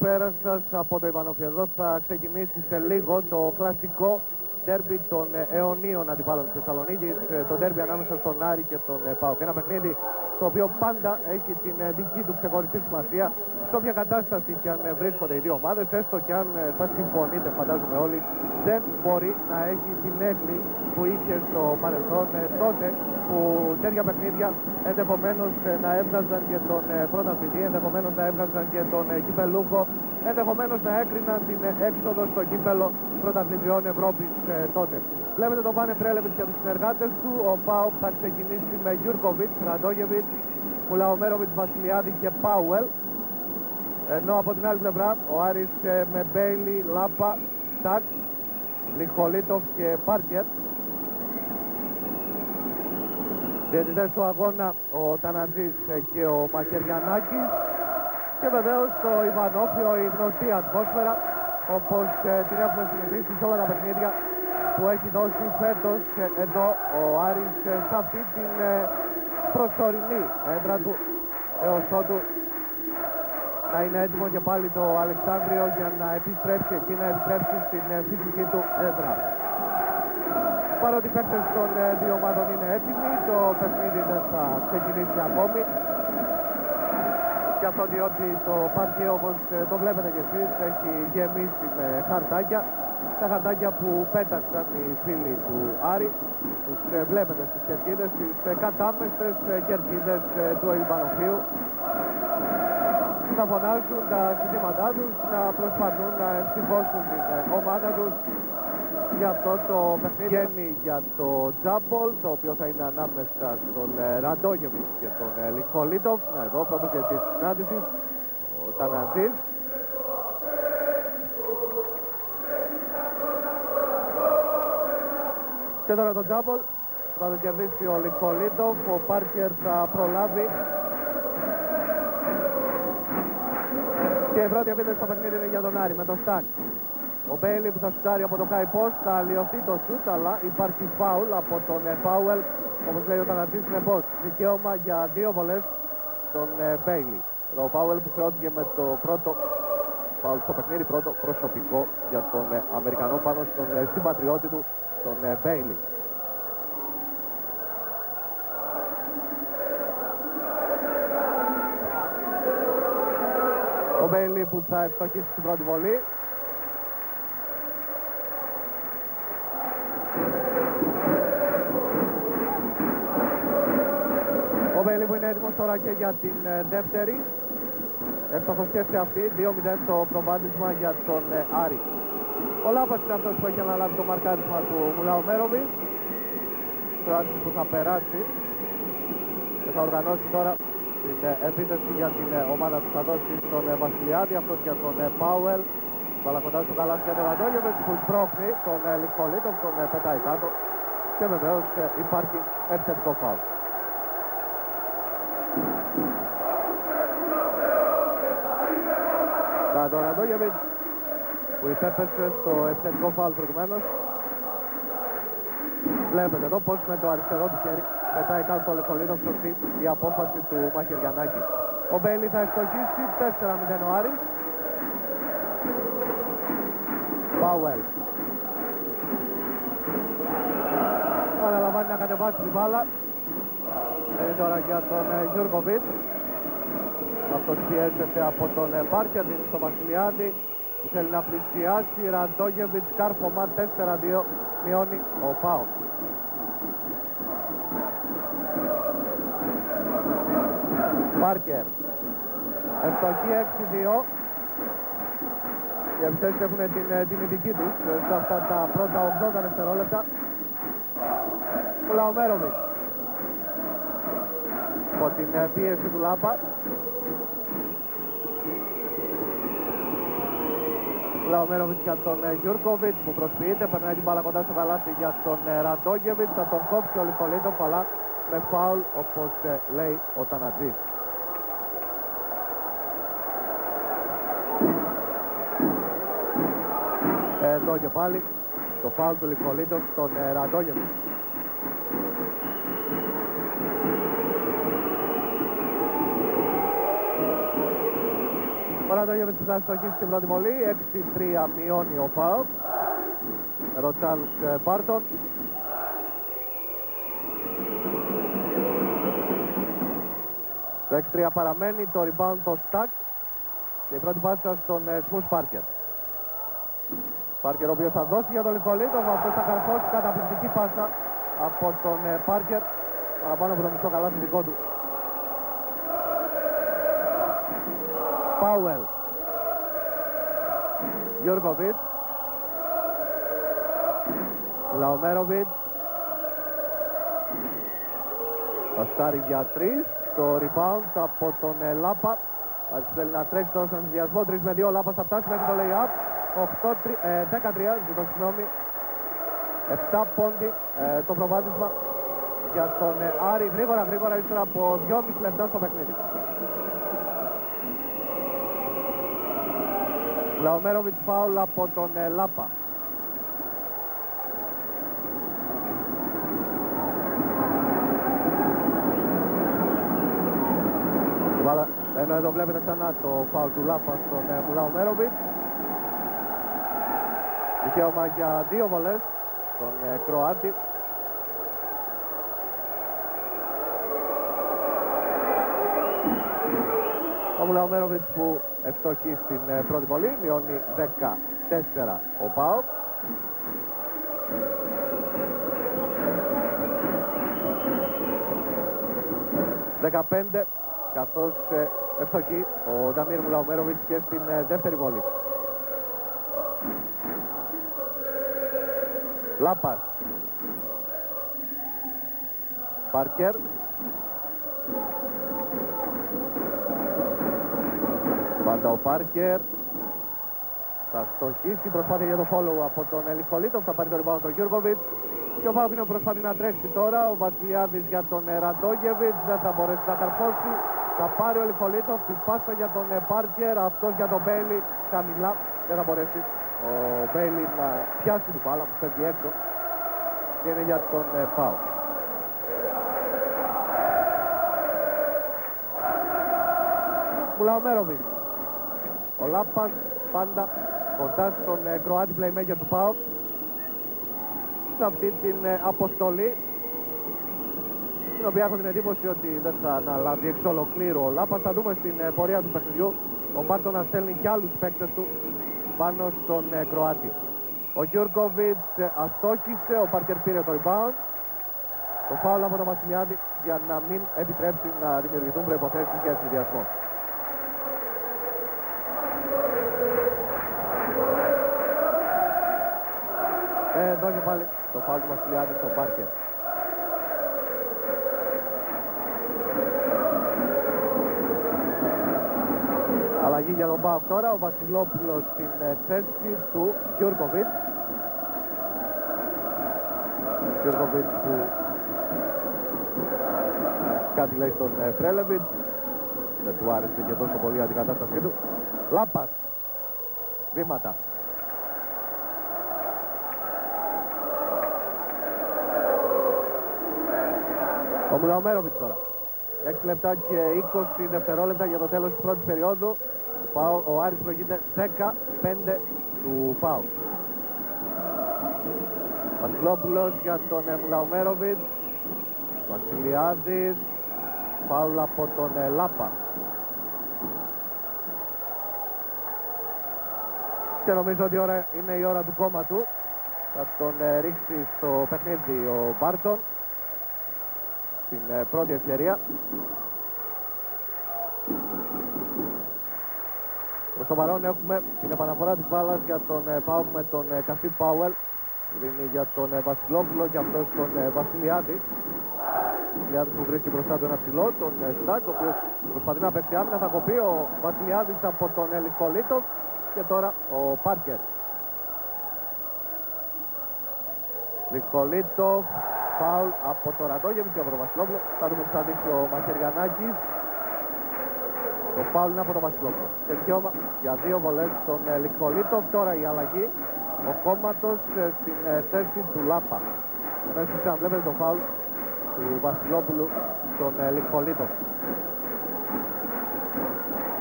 καλησπέρα σας από το Ιβανόφι. Εδώ θα ξεκινήσει σε λίγο το κλασικό ντέρμπι των αιωνίων αντιπάλων της Θεσσαλονίκης, το ντέρμπι ανάμεσα στον Άρη και τον ΠΑΟΚ. Ένα παιχνίδι το οποίο πάντα έχει την δική του ξεχωριστή σημασία, σε όποια κατάσταση και αν βρίσκονται οι δύο ομάδες, έστω και αν θα συμφωνείτε, φαντάζομαι όλοι, δεν μπορεί να έχει την έγκλη που είχε στο παρελθόν, τότε που τέτοια παιχνίδια ενδεχομένως να έβγαζαν και τον πρωταθλητή, ενδεχομένως να έβγαζαν και τον κυπελούχο, ενδεχομένως να έκριναν την έξοδο στο κύπελο πρωταθλητριών Ευρώπης τότε. Βλέπετε το Πάνε Πρέλεβιτς και τους συνεργάτες του. Ο ΠΑΟΚ θα ξεκινήσει με Γιούρκοβιτς, Ραντόγεβιτς, Μουλαομέροβιτς, Βασιλιάδη και Πάουελ. Ενώ από την άλλη πλευρά ο Άρης με Μπέιλι, Λάπα, Στακ, Λιχολίτοφ και Πάρκερ. Διαιτητές του αγώνα ο Τανατζής και ο Μακεριανάκης. Και βεβαίως στο Ιβανόφιο η γνωστή ατμόσφαιρα, όπως την έχουμε συνηθίσει σε όλα τα παιχνίδια που έχει δώσει φέτος εδώ ο Άρης σε αυτή την προσωρινή έδρα του, έως ότου να είναι έτοιμο και πάλι το Αλεξάνδριο για να επιστρέψει εκεί, να επιστρέψει στην φυσική του έδρα. Παρότι οι παίκτες των δύο ομάδων είναι έτοιμοι, το παιχνίδι δεν θα ξεκινήσει ακόμη. Και αυτό διότι το πάρκι, όπως το βλέπετε κι εσείς, έχει γεμίσει με χαρτάκια. Τα χαρτάκια που πέταξαν οι φίλοι του Άρη, τους βλέπετε στις κερκίδες, στις κατάμεστες κερκίδες του Ιβανοφίου. Να φωνάζουν τα συντήματά τους, να προσπαθούν να εμψυχώσουν την ομάδα τους. Για αυτό το παιχνίδι βγαίνει για το τζάμπολ, το οποίο θα είναι ανάμεσα στον Ραντόγεβιτς και τον Λιχολίτοφ. Εδώ πρώτος για τη συνάντηση, ο Τανατζής. Και τώρα το τζάμπολ θα το κερδίσει ο Λιχολίτοφ, ο Πάρκερ θα προλάβει. Και η πρώτη επίθεση στο παιχνίδι είναι για τον Άρη με τον Στακ. Ο Μπέιλι που θα σουτάρει από το high post, θα αλλοιωθεί το σουτ, αλλά υπάρχει φάουλ από τον Πάουελ. Όπως λέει ο Τανατζής, είναι post. Δικαίωμα για 2 βολές τον Μπέιλι. Ο Πάουελ που χρεώθηκε με το πρώτο φάουλ στο παιχνίδι, πρώτο προσωπικό για τον Αμερικανό πάνω στον συμπατριώτη του, τον Μπέιλι. Ο Μπέιλι που θα ευστοχίσει στην πρώτη βολή. Ο Μπέιλι που είναι έτοιμος τώρα και για την δεύτερη. Εύστοχος και σε αυτή, 2-0 το προβάδισμα για τον Άρη. Ο Λάπας είναι αυτός που έχει αναλάβει το μαρκάρισμα του Μουλαομέροβιτς. Κροάτης που θα περάσει και θα οργανώσει τώρα την επίθεση για την ομάδα που θα δώσει στον Βασιλιάδη, αυτός για τον Πάουελ. Μπάλα κοντά στο καλάθι για τον Ραντόγεβιτς που σπρώχνει τον Λιχολίτοφ, τον πετάει κάτω και βεβαίως υπάρχει επιθετικό φάουλ. Τον Ραντόγεβιτς που υπέπεσε στο επιθετικό φάουλ προηγουμένως. Βλέπετε εδώ πως με το αριστερό του χέρι πετάει κάτω το Λιχολίτοφ, σωστή η απόφαση του Μαχαιριανάκη. Ο Μπέιλι θα ευστοχίσει, 4-0 ο Άρης. Πάουελ αναλαμβάνει να κατεβάσει την μπάλα. Είναι τώρα για τον Γιούρκοβιτς. Αυτός πιέζεται από τον Πάρκερ, δίνει στο Βασιλιάδη που θέλει να πλησιάσει. Ραντόγεβιτς, κάρφωμα, 4-2, μειώνει ο ΠΑΟΚ. Πάρκερ, ευστοχή 6-2. Οι επιθέσεις έχουν την ειδική τους σε αυτά τα πρώτα 80 δευτερόλεπτα. Μουλαομέροβιτς από την πίεση του Λάπα. Μουλαομέροβιτς για τον Γιούρκοβιτς που προσποιείται, περνάει την μπάλα κοντά στο καλάθι για τον Ραντόγεβιτς. Θα τον κόψει ο Λιχολίτοφ, αλλά με φάουλ όπως λέει ο Τανατζής. Εδώ και πάλι το φάουλ του Λιχολίτοφ στον Ραντόγεβιτς. Ο Ραντόγεβιτς που θα στοχίσει στην πρώτη βολή. 6-3 μειώνει ο ΠΑΟΚ. Εδώ Τσάρλς Μπάρτον. Το 6-3 παραμένει, το rebound το Στακ. Και η πρώτη πάσα στον Σμους Πάρκερ. Πάρκερ ο οποίος θα δώσει για τον Λικολίτοφ. Αυτός θα καρφώσει καταπληκτική πάσα από τον Πάρκερ. Παραπάνω από το μισό καλάθι δικό του. Πάουελ. Γιώργοβιτς. Λαομέροβιτς. Παστάρει για 3. Το rebound από τον Λάπα. Θέλει να τρέξει τώρα στον ενδιασμό. 3 με 2. Ο Λάπας θα φτάσει μέχρι το lay-up. 13, ζητώ συγγνώμη. 7 πόντι το προβάδισμα για τον Άρη. Γρήγορα ύστερα από 2,5 λεπτά στο παιχνίδι. Λαομέροβιτς φάουλ από τον Λάπα. Ενώ εδώ βλέπετε ξανά το φάουλ του Λάπα στον Λαομέροβιτς. Δικαίωμα για 2 βολές στον Κροάτη. Ο Μουλαομέροβιτς που ευστοχεί στην πρώτη βολή, μειώνει 14 ο ΠΑΟΚ. «15» καθώς ευστοχεί ο Νταμίρ Μουλαομέροβιτς και στην δεύτερη βολή. Λάπας. Πάρκερ. Πάντα ο Πάρκερ. Θα στοχίσει, προσπάθεια για το follow από τον Λικολίτοφ. Θα πάρει το rebound τον Γιώργοβιτς. Και ο Βάγνιο προσπαθεί να τρέξει τώρα. Ο Βασιλιάδης για τον Ραντόγεβιτς. Δεν θα μπορέσει να καρφώσει. Θα πάρει ο Λικολίτοφ. Την πάσα για τον Πάρκερ. Αυτός για τον Μπέιλι. Χαμηλά. Δεν θα μπορέσει ο Μπέιλι να πιάσει την μπάλα που φεύγει έξω. Και είναι για τον ΠΑΟΚ. Μουλαομέροβιτς. Ο Λάπας πάντα κοντά στον Κροάτη playmaker του ΠΑΟΚ. Σε αυτή την αποστολή, την οποία έχω την εντύπωση ότι δεν θα αναλάβει εξ ολοκλήρου ο Λάπας. Θα δούμε στην πορεία του παιχνιδιού ο Μπάρτον να στέλνει και άλλους παίκτες του πάνω στον Κροάτη. Ο Γιούρκοβιτς αστόχησε, ο Πάρκερ πήρε το rebound. Το φάουλ από τον Βασιλιάδη για να μην επιτρέψει να δημιουργηθούν προϋποθέσεις για συνδυασμό. Εδώ και πάλι το φάουλ του Βασιλιάδη στον Πάρκερ. Αλλαγή για τον ΠΑΟΚ τώρα, ο Βασιλόπουλος στην θέση του Γιούρκοβιτς. Γιούρκοβιτς που κάτι λέει στον Πρέλεβιτς. Δεν του άρεσε και τόσο πολύ η αντικατάστασή του. Λάπας. Βήματα. Ο Μουλαομέροβιτς τώρα. 6 λεπτά και 20 δευτερόλεπτα για το τέλος της πρώτης περίοδου. Ο Άρης προηγείται 15 του ΠΑΟΚ. Βασιλόπουλος για τον Μουλαομέροβιτς. Βασιλιάδης. Φάουλ από τον Λάπα. Και νομίζω ότι είναι η ώρα του κόμματου. Θα τον ρίξει στο παιχνίδι ο Μπάρτον. Στην πρώτη ευκαιρία. Προς το παρόν έχουμε την επαναφορά της μπάλας για τον ΠΑΟΚ με τον Κασίπ Πάουελ. Δίνει για τον Βασιλόπουλο και αυτός τον Βασιλιάδη. Βασιλιάδης που βρίσκει μπροστά του ένα ψηλό, τον Στακ, ο οποίος προσπαθεί να παίξει άμυνα. Θα κοπεί ο Βασιλιάδης από τον Λικολίτοφ. Και τώρα ο Πάρκερ. Λικολίτοφ. Φάουλ από το Ραντόγεβιτς και από τον Βασιλόπουλο. Θα δούμε τι θα δείξει ο Μαχαιριανάκης. Το φάουλ είναι από τον Βασιλόπουλο. Και δικαίωμα για 2 βολές στον Λικολίτοφ. Τώρα η αλλαγή. Ο κόμματος στην θέση του Λάπα. Ενώ εσείς αν βλέπετε το φάουλ του Βασιλόπουλου στον Λικολίτοφ.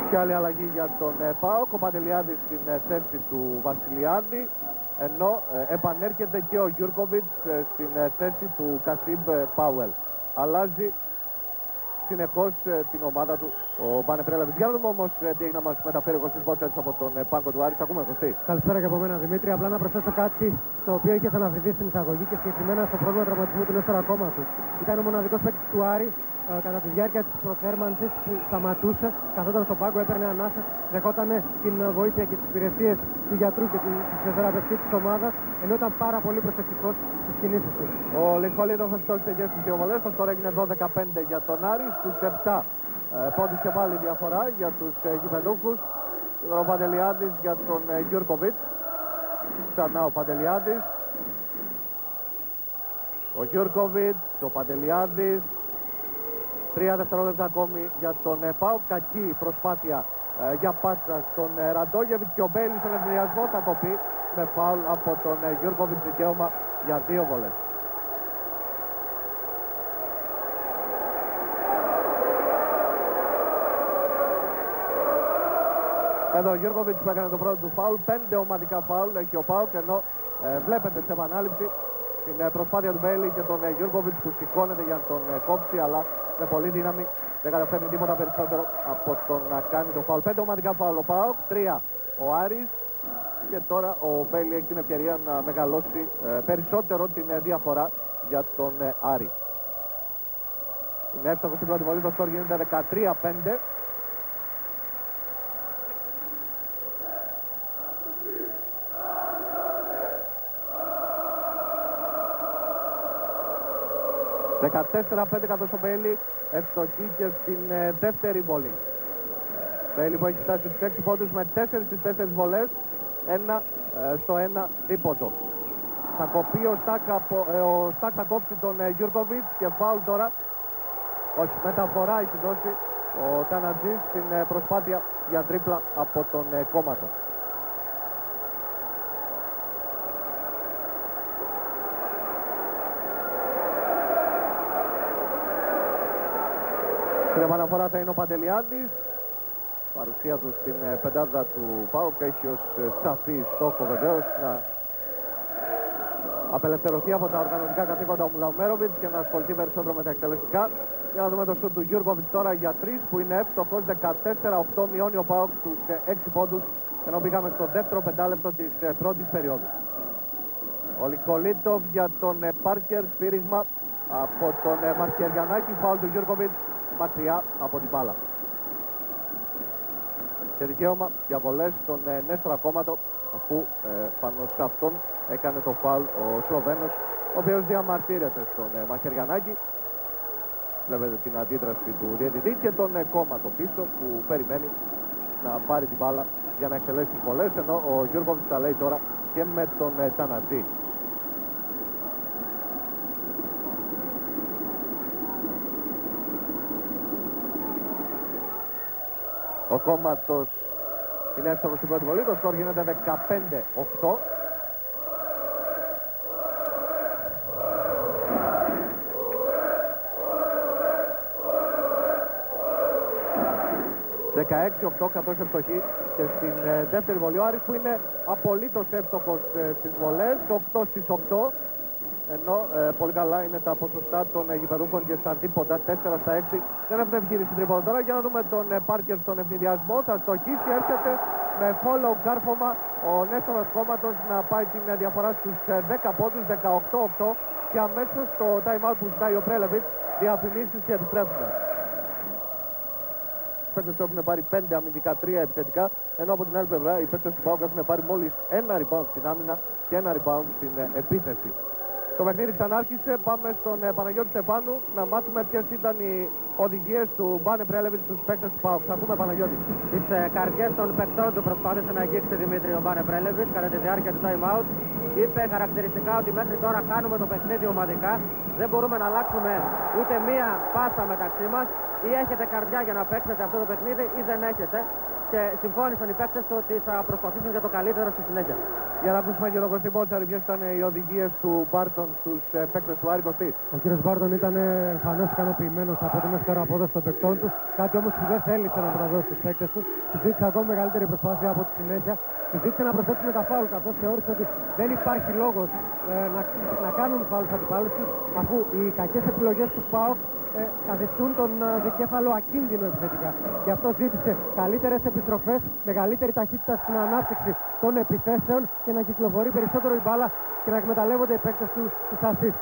Και Και άλλη αλλαγή για τον ΠΑΟΚ, ο Παντελιάδης στην θέση του Βασιλιάδη, ενώ επανέρχεται και ο Γιούρκοβιτς στην θέση του Κασίμπ Πάουελ. Αλλάζει συνεχώς την ομάδα του ο Μπάνε Πρέλεβιτς. Για να δούμε όμως τι έχει να μας μεταφέρει ο Κωστής Μπότσαρης από τον πάγκο του Άρης. Ακούμε, Κωστή. Καλησπέρα και από μένα, Δημήτρη. Απλά να προσθέσω κάτι στο οποίο είχε αναφερθεί στην εισαγωγή και συγκεκριμένα στο πρόβλημα τραυματισμού του Νέστορα Κόμματου. Ήταν ο μοναδικός παίκτης του Άρη κατά τη διάρκεια της προθέρμανσης που σταματούσε, καθόταν στον πάγκο, έπαιρνε ανάσες, δεχόταν την βοήθεια και τις υπηρεσίες του γιατρού και της φυσιοθεραπευτής της ομάδας, ενώ ήταν πάρα πολύ προσεκτικός στις κινήσεις του. Ο Λιχολίδος θα στόχισε και στις δύο βολές, το σκορ έγινε 12-5 για τον Άρη, στους 7 πόντους και πάλι διαφορά για τους γηπεδούχους. Ο Παντελιάδης για τον Γιούρκοβιτς, ξανά ο Παντελιάδης, ο Γιούρκοβιτς, ο Παντελιάδης. 3 δευτερόλεπτα ακόμη για τον ΠΑΟΚ. Κακή προσπάθεια για πάσα στον Ραντόγεβιτς και ο Μπέιλι στον ευδιασμό θα κοπεί με φάουλ από τον Γιούρκοβιτς, δικαίωμα για 2 βολές. Εδώ ο Γιούρκοβιτς που έκανε το πρώτο του φάουλ, 5 ομαδικά φάουλ έχει ο ΠΑΟΚ, ενώ βλέπετε σε επανάληψη την προσπάθεια του Μπέιλι και τον Γιούρκοβιτς που σηκώνεται για να τον κόψει, αλλά με πολύ δύναμη δεν καταφέρνει τίποτα περισσότερο από το να κάνει το φάουλ. 5 ομαδικά φάουλ ο ΠΑΟΚ, 3 ο Άρης και τώρα ο Μπέιλι έχει την ευκαιρία να μεγαλώσει περισσότερο την διαφορά για τον Άρη. Είναι εύστοχο στην πρώτη βολή, το σκορ γίνεται 13-5. «14-5» καθώς ο Μπέιλι ευστοχεί και στην δεύτερη βολή. Μπέιλι που έχει φτάσει στους 6 πόντους με 4 στις 4 βολές, 1 στο 1 δίποντο. Θα κοπεί ο Στάκ θα κόψει τον Γιούρκοβιτς και φάουλ τώρα. Όχι, μεταφορά έχει δώσει ο Τανατζής στην προσπάθεια για τρίπλα από τον Κόμματο. Στην επαναφορά θα είναι ο Παντελιάδης. Παρουσία του στην πεντάδα του ΠΑΟΚ έχει ως σαφή στόχο βεβαίως να απελευθερωθεί από τα οργανωτικά καθήκοντα ο Μουλαμέροβιτς και να ασχοληθεί περισσότερο με τα εκτελεστικά. Για να δούμε το σουτ του Γιούρκοβιτς τώρα για 3 που είναι εύστοχος. 14-8 μειώνει ο ΠΑΟΚ στους 6 πόντους, ενώ μπήκαμε στο δεύτερο πεντάλεπτο της πρώτης περίοδου. Ο Λικολίτοφ για τον Πάρκερ, σφύρισμα από τον Μαρκεριανάκη, φάουλ του Γιούρκοβιτς μακριά από την μπάλα. Και δικαίωμα για βολές στον Νέστορα Κόμματο, αφού πάνω σε αυτόν έκανε το φάουλ ο Σλοβαίνος, ο οποίος διαμαρτύρεται στον Μαχαιριανάκη. Βλέπετε την αντίδραση του διαιτητή και τον Κόμματο πίσω που περιμένει να πάρει την μπάλα για να εκτελέσει τις βολές, ενώ ο Γιούρκοβιτς τα λέει τώρα και με τον Τσανατζή. Ο Κόμματος είναι εύστοχος στην πρώτη βολή, το σκορ γίνεται 15-8. «16-8» καθώς ευστοχή και στην δεύτερη βολή. Ο Άρης που είναι απολύτως εύστοχος στις βολές, 8 στις 8. Ενώ πολύ καλά είναι τα ποσοστά των γηπεδούχων και στα δίποτα, 4 στα 6. Δεν έχουν επιχείρηση τρίποντο τώρα. Για να δούμε τον Πάρκερ στον ευνηδιασμό. Θα στοχίσει, έρχεται με follow κάρφωμα ο Νέστορας Κόμματος να πάει την διαφορά στους 10 πόντους, 18-8. Και αμέσως το time out που ζητάει ο Πρέλεβιτς, διαφημίσεις και επιστρέφουν. Οι παίκτες του έχουν πάρει 5 αμυντικά, 3 επιθετικά, ενώ από την άλλη πλευρά οι παίκτες του ΠΑΟΚ έχουν πάρει μόλις 1 rebound στην άμυνα και 1 rebound στην επίθεση. Το παιχνίδι ξανάρχισε, πάμε στον Παναγιώτη Στεφάνου να μάθουμε ποιες ήταν οι οδηγίες του Μπάνε Πρέλεβιτς στους παίκτες του ΠΑΟΚ. Θα πούμε, Παναγιώτη. Τις καρδιές των παικτών του προσπάθησε να αγγίξει Δημήτρη ο Μπάνε Πρέλεβιτς κατά τη διάρκεια του time out. Είπε χαρακτηριστικά ότι μέχρι τώρα κάνουμε το παιχνίδι ομαδικά, δεν μπορούμε να αλλάξουμε ούτε μία πάσα μεταξύ μας, ή έχετε καρδιά για να παίξετε αυτό το παιχνίδι ή δεν έχετε. Και συμφώνησαν οι παίκτες ότι θα προσπαθήσουν για το καλύτερο στη συνέχεια. Για να ακούσουμε και τον Κωστή Μπότσαρη, ποιες ήταν οι οδηγίες του Μπάρτον στους παίκτες του Άρη. Κωστή. Ο κύριος Μπάρτον ήταν εμφανώς ικανοποιημένος από τη μέχρι τώρα απόδοση των παικτών του. Κάτι όμως που δεν θέλησε να μεταδώσει στους παίκτες του. Του ζήτησε ακόμη μεγαλύτερη προσπάθεια από τη συνέχεια. Του ζήτησε να προσθέσουν τα φάουλ, καθώς θεώρησε ότι δεν υπάρχει λόγος να κάνουν φάουλ στους αντιπάλους τους, αφού οι κακές επιλογές του ΠΑΟΚ καθιστούν τον δικέφαλο ακίνδυνο επιθετικά. Γι' αυτό ζήτησε καλύτερες επιστροφές, μεγαλύτερη ταχύτητα στην ανάπτυξη των επιθέσεων και να κυκλοφορεί περισσότερο η μπάλα και να εκμεταλλεύονται οι παίκτες του τους assist.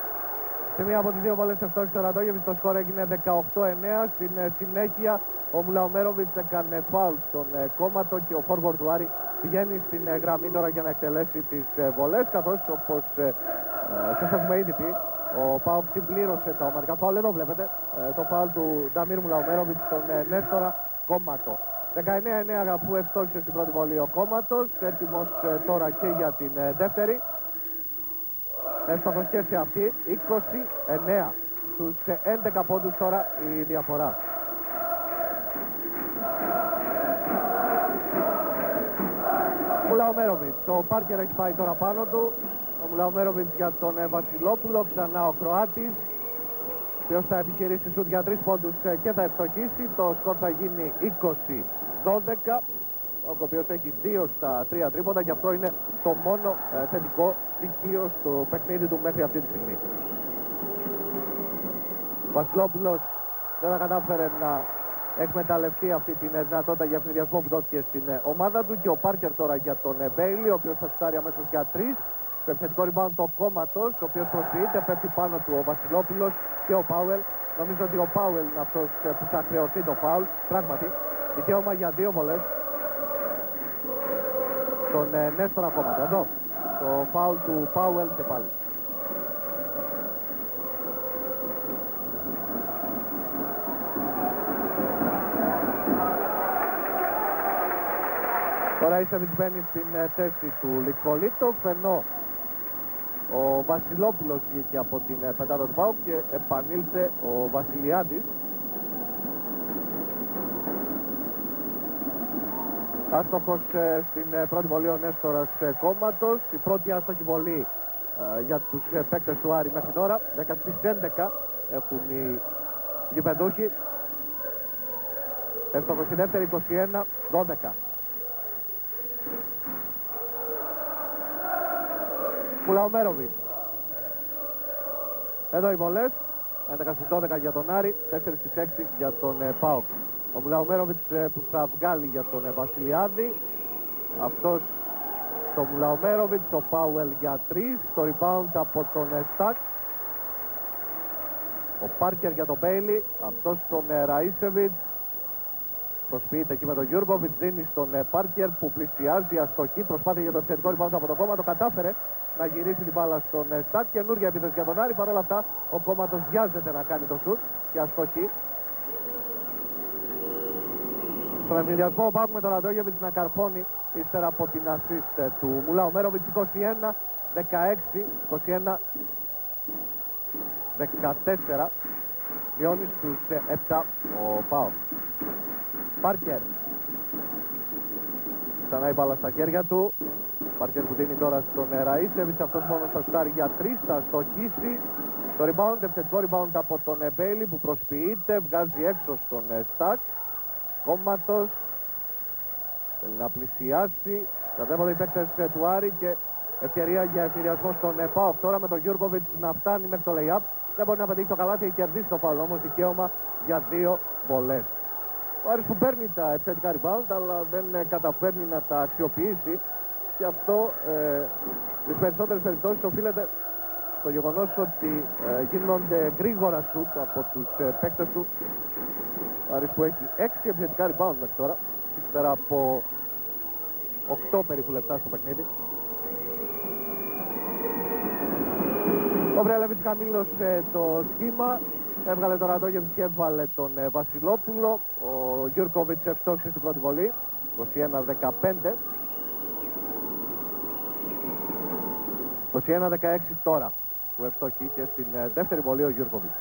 Σε μία από τις δύο βολές ευστόχησε ο Ραντόγεβιτς, το σκορ έγινε 18-9. Στην συνέχεια ο Μουλαομέροβιτς έκανε φάουλ στον Κόμματο και ο φόρβορ του Άρη πηγαίνει στην γραμμή τώρα για να εκτελέσει τις βολές, καθώς όπως σας έχουμε ήδη πει, ο ΠΑΟΚ συμπλήρωσε τα ομαδικά φάουλ. Εδώ βλέπετε το φάουλ του Νταμίρ Μουλαομέροβιτς στον Νέστορα Κόμματο. 19-9 που ευστόχησε στην πρώτη βολή ο Κόμματος, έτοιμος τώρα και για την δεύτερη. Εύστοχος και σε αυτή, 29 στους 11 πόντους τώρα η διαφορά. Μουλαομέροβιτς, ο Πάρκερ έχει πάει τώρα πάνω του. Ο Μουλαομέροβιτς για τον Βασιλόπουλο, ξανά ο Κροάτης, ο οποίος θα επιχειρήσει σουτ για 3 πόντους και θα ευστοχίσει. Το σκορ θα γίνει 20-12. Ο οποίος έχει 2 στα 3 τρίποντα και αυτό είναι το μόνο θετικό στοιχείο στο παιχνίδι του μέχρι αυτή τη στιγμή. Ο Βασιλόπουλος δεν κατάφερε να εκμεταλλευτεί αυτή τη δυνατότητα για ευνηδιασμό που δόθηκε στην ομάδα του, και ο Πάρκερ τώρα για τον Μπέιλι, ο οποίος θα σουτάρει αμέσως για 3. Στο επιθετικό rebound το Κόμματος, ο οποίος προσποιείται, πέφτει πάνω του ο Βασιλόπουλος και ο Πάουελ. Νομίζω ότι ο Πάουελ είναι αυτός που θα χρεωθεί το φάουλ. Πράγματι, δικαίωμα για 2 βολές τον Νέστορα Κόμματο. Εδώ το φάουλ του Πάουελ και πάλι. Τώρα η Σεβιτς μπαίνει στην θέση του Λικολίτοφ, ενώ ο Βασιλόπουλος βγήκε από την πεντάδα του ΠΑΟΚ και επανήλθε ο Βασιλιάδης. Άστοχος στην πρώτη βολή ο Νέστορας Κόμματος. Η πρώτη άστοχη βολή για τους παίκτες του Άρη μέχρι τώρα. 10 στις 11 έχουν οι γηπεδούχοι. Εύστοχος στη δεύτερη, 21-12. Μουλαομέροβιτς. Εδώ οι βολές. 11 στις 12 για τον Άρη, 4 στις 6 για τον ΠΑΟΚ. Ο Μουλαομέροβιτς που θα βγάλει για τον Βασιλιάδη. Αυτός στο Μουλαομέροβιτς, ο Πάουελ για 3. Το rebound από τον Στακ. Ο Πάρκερ για τον Μπέιλι. Αυτός στον Ραΐσεβιτς. Προσποιείται εκεί με τον Γιούργκοβιτς. Δίνει στον Πάρκερ που πλησιάζει, αστοχή. Προσπάθεια για το επιθετικό rebound από το Κόμμα. Το κατάφερε να γυρίσει την μπάλα στον Στακ. Καινούργια επίθεση για τον Άρη. Παρ' όλα αυτά ο Κόμματος βιάζεται να κάνει το σουτ και αστοχή. Στον ευνηδιασμό ο ΠΑΟΚ με τον Ραντόγεβιτς να καρφώνει ύστερα από την assist του Μουλαομέροβιτς. 21-16, 21-14. Λιώνει στους 7 ο ΠΑΟΚ. Πάρκερ. Ξανά η μπάλα στα χέρια του. Πάρκερ που δίνει τώρα στον Ραΐσεβιτς. Αυτός μόνος θα σουτάρει για 3, θα στοχίσει. Το rebound, επιθετικό rebound από τον Μπέιλι που προσποιείται, βγάζει έξω στον Στακ. Κόμματος θέλει να πλησιάσει. Κατέβονται οι παίκτες του Άρη και ευκαιρία για ευνηδιασμό στον ΠΑΟΚ. Τώρα με τον Γιούργκοβιτς να φτάνει μέχρι το lay-up. Δεν μπορεί να πετύχει το καλάθι και κερδίσει το φάουλ. Όμως δικαίωμα για 2 βολές. Ο Άρης που παίρνει τα επιθετικά rebound αλλά δεν καταφέρνει να τα αξιοποιήσει. Και αυτό στις περισσότερες περιπτώσεις οφείλεται στο γεγονός ότι γίνονται γρήγορα σουτ από τους παίκτες του. Ο Άρης που έχει 6 επιθετικά rebound μέχρι τώρα, ύστερα από 8 περίπου λεπτά στο παιχνίδι. Ο Βρέλεβιτς χαμήλωσε το σχήμα, έβγαλε τον Ραντόγεβιτς και έβαλε τον Βασιλόπουλο. Ο Γιούρκοβιτς ευστόχησε στην πρώτη βολή, 21-15. 21-16 τώρα που ευστόχει και στην δεύτερη βολή ο Γιούρκοβιτς.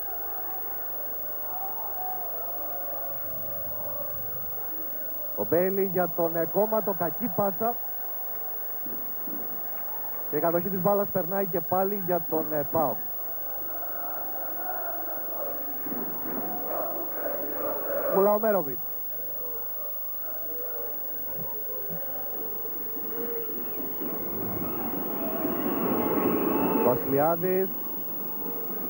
Ο Μπέιλι για τον Κόμματο, κακή πάσα. Και η κατοχή της μπάλας περνάει και πάλι για τον ΠΑΟΚ. Μουλαομέροβιτς. Βασιλιάδης.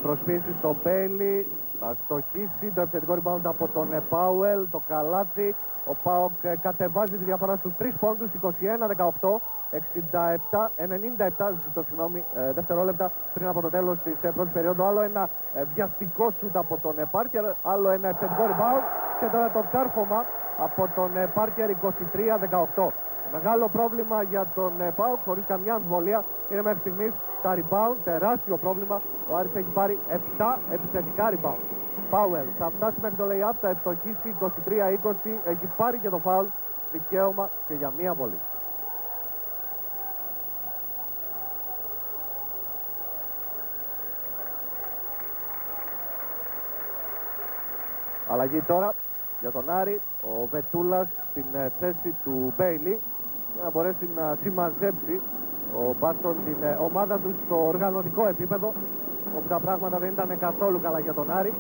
Προσπίση στο Μπέιλι. Θα στοχίσει το επιθετικό rebound από τον Πάουελ. Το καλάθι. Ο ΠΑΟΚ κατεβάζει τη διαφορά στους 3 πόντους. 21-18. 97 δευτερόλεπτα πριν από το τέλος της πρώτης περίοδου. Άλλο ένα βιαστικό σούτ από τον Πάρκερ, άλλο ένα επιθετικό rebound και τώρα το κάρφωμα από τον Πάρκερ. 23-18. Μεγάλο πρόβλημα για τον ΠΑΟΚ, χωρίς καμιά αμφιβολία, είναι μέχρι στιγμής τα rebound, τεράστιο πρόβλημα. Ο Άρης έχει πάρει 7 επιθετικά rebound. Πάουελ θα φτάσει μέχρι το lay-up, θα ευστοχίσει 23-20, έχει πάρει και το foul, δικαίωμα και για μία βολή. Αλλαγή τώρα για τον Άρη, ο Βετούλας στην θέση του Μπέιλι για να μπορέσει να συμμαζέψει ο Μπάρτον την ομάδα του στο οργανωτικό επίπεδο, όπου τα πράγματα δεν ήταν καθόλου καλά για τον Άρη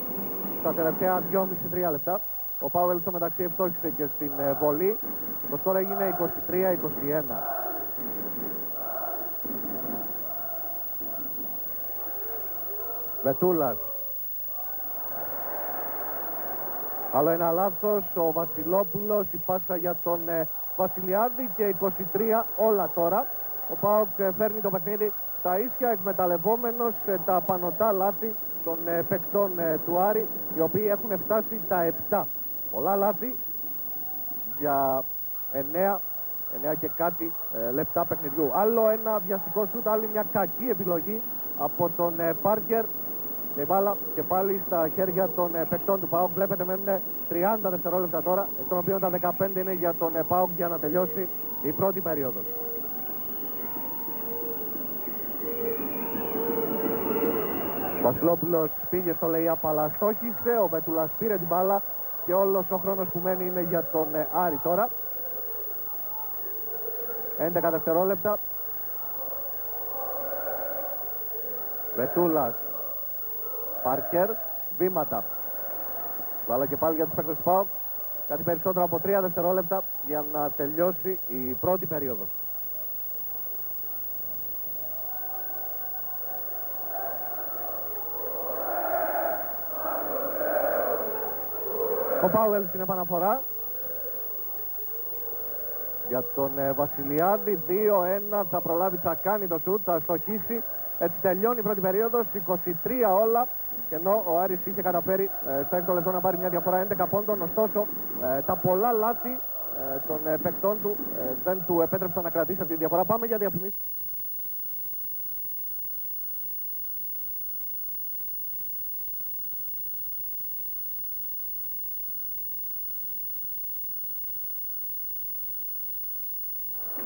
στα τελευταία 2,5-3 λεπτά. Ο Πάουελ στο μεταξύ ευστόχησε και στην βολή. Το σκορ έγινε 23-21. Βετούλας. Άλλο ένα λάθος, ο Βασιλόπουλος, η πάσα για τον Βασιλιάδη και 23 όλα τώρα. Ο ΠΑΟΚ φέρνει το παιχνίδι στα ίσια, εκμεταλλευόμενος τα πανωτά λάθη των παικτών του Άρη, οι οποίοι έχουν φτάσει τα 7. Πολλά λάθη για 9 και κάτι λεπτά παιχνιδιού. Άλλο ένα βιαστικό σούτ, άλλη μια κακή επιλογή από τον Πάρκερ. Και η μπάλα και πάλι στα χέρια των παικτών του ΠΑΟΚ. Βλέπετε μένουν 30 δευτερόλεπτα τώρα, εκ των οποίων τα 15 είναι για τον ΠΑΟΚ για να τελειώσει η πρώτη περίοδος. Βασιλόπουλος πήγε στο lay-up αλλά στόχισε, ο Βετούλας πήρε την μπάλα και όλος ο χρόνος που μένει είναι για τον Άρη τώρα. 11 δευτερόλεπτα. Βετούλας. Πάρκερ, βήματα. Βάλα και πάλι για τους παίκτες του ΠΑΟΚ. Κάτι περισσότερο από 3 δευτερόλεπτα για να τελειώσει η πρώτη περίοδος. Ο Πάουελ στην επαναφορά. Για τον Βασιλιάδη, 2-1, θα προλάβει, θα κάνει το σουτ, θα στοχίσει. Έτσι τελειώνει η πρώτη περίοδος, 23 όλα. Και ενώ ο Άρης είχε καταφέρει στο 6 λεπτό να πάρει μια διαφορά 11 πόντων, ωστόσο τα πολλά λάθη των παικτών του δεν του επέτρεψαν να κρατήσει αυτή τη διαφορά. Πάμε για διαφημίσεις.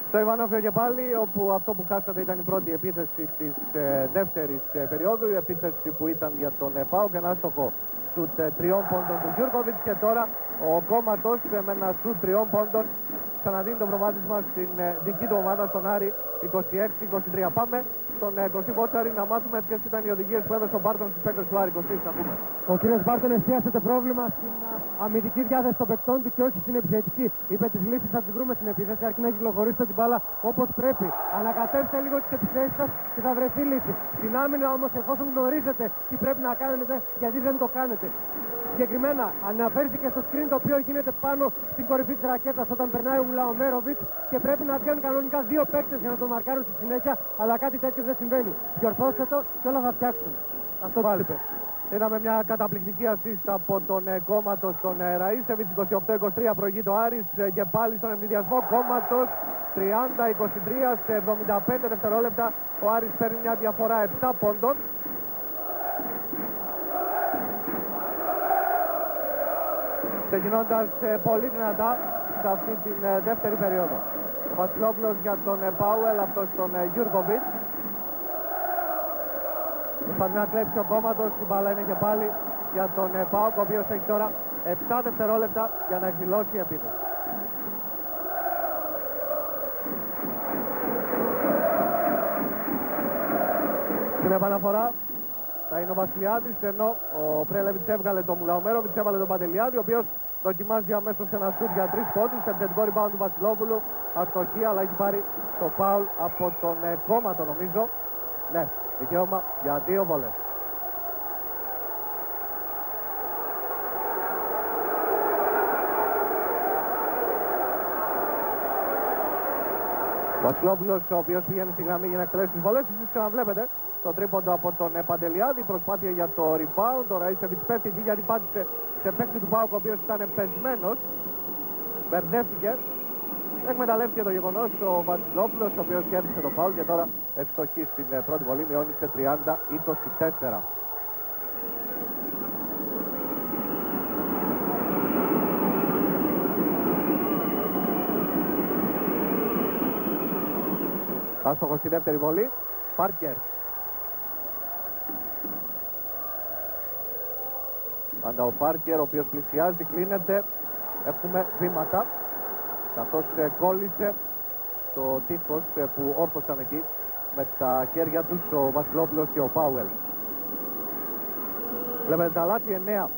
Στο Ιβανόφιο και πάλι, όπου αυτό που χάσατε ήταν η πρώτη επίθεση της δεύτερης περίοδου, η επίθεση που ήταν για τον ΠΑΟΚ, ένα άστοχο σουτ 3 πόντων του Γιούρκοβιτς, και τώρα ο Κόμματος με ένα σουτ 3 πόντων ξαναδίνει το προβάδισμα στην δική του ομάδα, στον Άρη, 26-23. Πάμε στον Κωστή Μπότσαρη να μάθουμε ποιες ήταν οι οδηγίες που έδωσε ο Μπάρτον στους παίκτες του Άρη. Κωστή, θα πούμε. Ο κύριος Μπάρτον εστίασε το πρόβλημα στην αμυντική διάθεση των παικτών του και όχι στην επιθετική. Είπε τις λύσεις θα τις βρούμε στην επίθεση, αρκεί να κυκλοφορήσετε την μπάλα όπως πρέπει. Ανακατέψτε λίγο τις επιθέσεις σας και θα βρεθεί λύση. Στην άμυνα όμως, εφόσον γνωρίζετε τι πρέπει να κάνετε, γιατί δεν το κάνετε. Συγκεκριμένα αναφέρθηκε στο screen το οποίο γίνεται πάνω στην κορυφή της ρακέτας όταν περνάει ο Μουλαομέροβιτς και πρέπει να βγαίνουν κανονικά 2 παίκτες για να τον μαρκάρουν στη συνέχεια, αλλά κάτι τέτοιο δεν συμβαίνει. Διορθώστε το και όλα θα φτιάξουν. Αυτό πάλι είπε. Είδαμε μια καταπληκτική assist από τον Κόμματος στον Ραΐσεβιτς. 28-23 προηγείται ο Άρης και πάλι στον ευνηδιασμό. Κόμματος 30-23 σε 75 δευτερόλεπτα. Ο Άρης παίρνει μια διαφορά 7 πόντων. Ξεκινώντας πολύ δυνατά σε αυτή τη δεύτερη περίοδο. Ο Βασιλόπουλος για τον Πάουελ, αυτός τον Γιούρκοβιτς. Προσπαθεί να κλέψει ο Κόμματος, η μπάλα είναι και πάλι για τον ΠΑΟΚ, ο οποίος έχει τώρα 7 δευτερόλεπτα για να εκδηλώσει η επίθεση. Στην επαναφορά θα είναι ο Βασιλιάδης, ενώ ο Πρέλεβιτς έβγαλε τον Μουλαομέροβιτς, έβαλε τον Παντελιάδη, ο οποίος δοκιμάζει αμέσως ένα σουτ για 3 πόντους. Επιθετικό rebound του Βασιλόπουλου, αστοχή, αλλά έχει πάρει το φάουλ από τον Κόμματο, νομίζω. Ναι, δικαίωμα για 2 βολές. Ο Βασιλόπουλος, ο οποίος πηγαίνει στη γραμμή για να εκτελέσει τις βολές. Εσείς ξαναβλέπετε το τρίποντο από τον Παντελιάδη, προσπάθεια για το rebound. Ο Ραΐσεβιτς πέφτει εκεί γιατί πάτησε σε παίκτη του ΠΑΟΚ, ο οποίος ήταν πεσμένος. Μπερδεύτηκε. Εκμεταλλεύτηκε το γεγονός ο Βασιλόπουλος, ο οποίος κέρδισε το φάουλ και τώρα ευστοχή στην πρώτη βολή, μειώνει σε 30-24. Άστοχος στη δεύτερη βολή, Πάρκερ. Πάντα ο Πάρκερ, ο οποίος πλησιάζει, κλείνεται. Έχουμε βήματα, καθώς κόλλησε στο τείχος που όρθωσαν εκεί με τα χέρια τους ο Βασιλόπουλος και ο Πάουελ. Βλέπετε τα λάθη, 9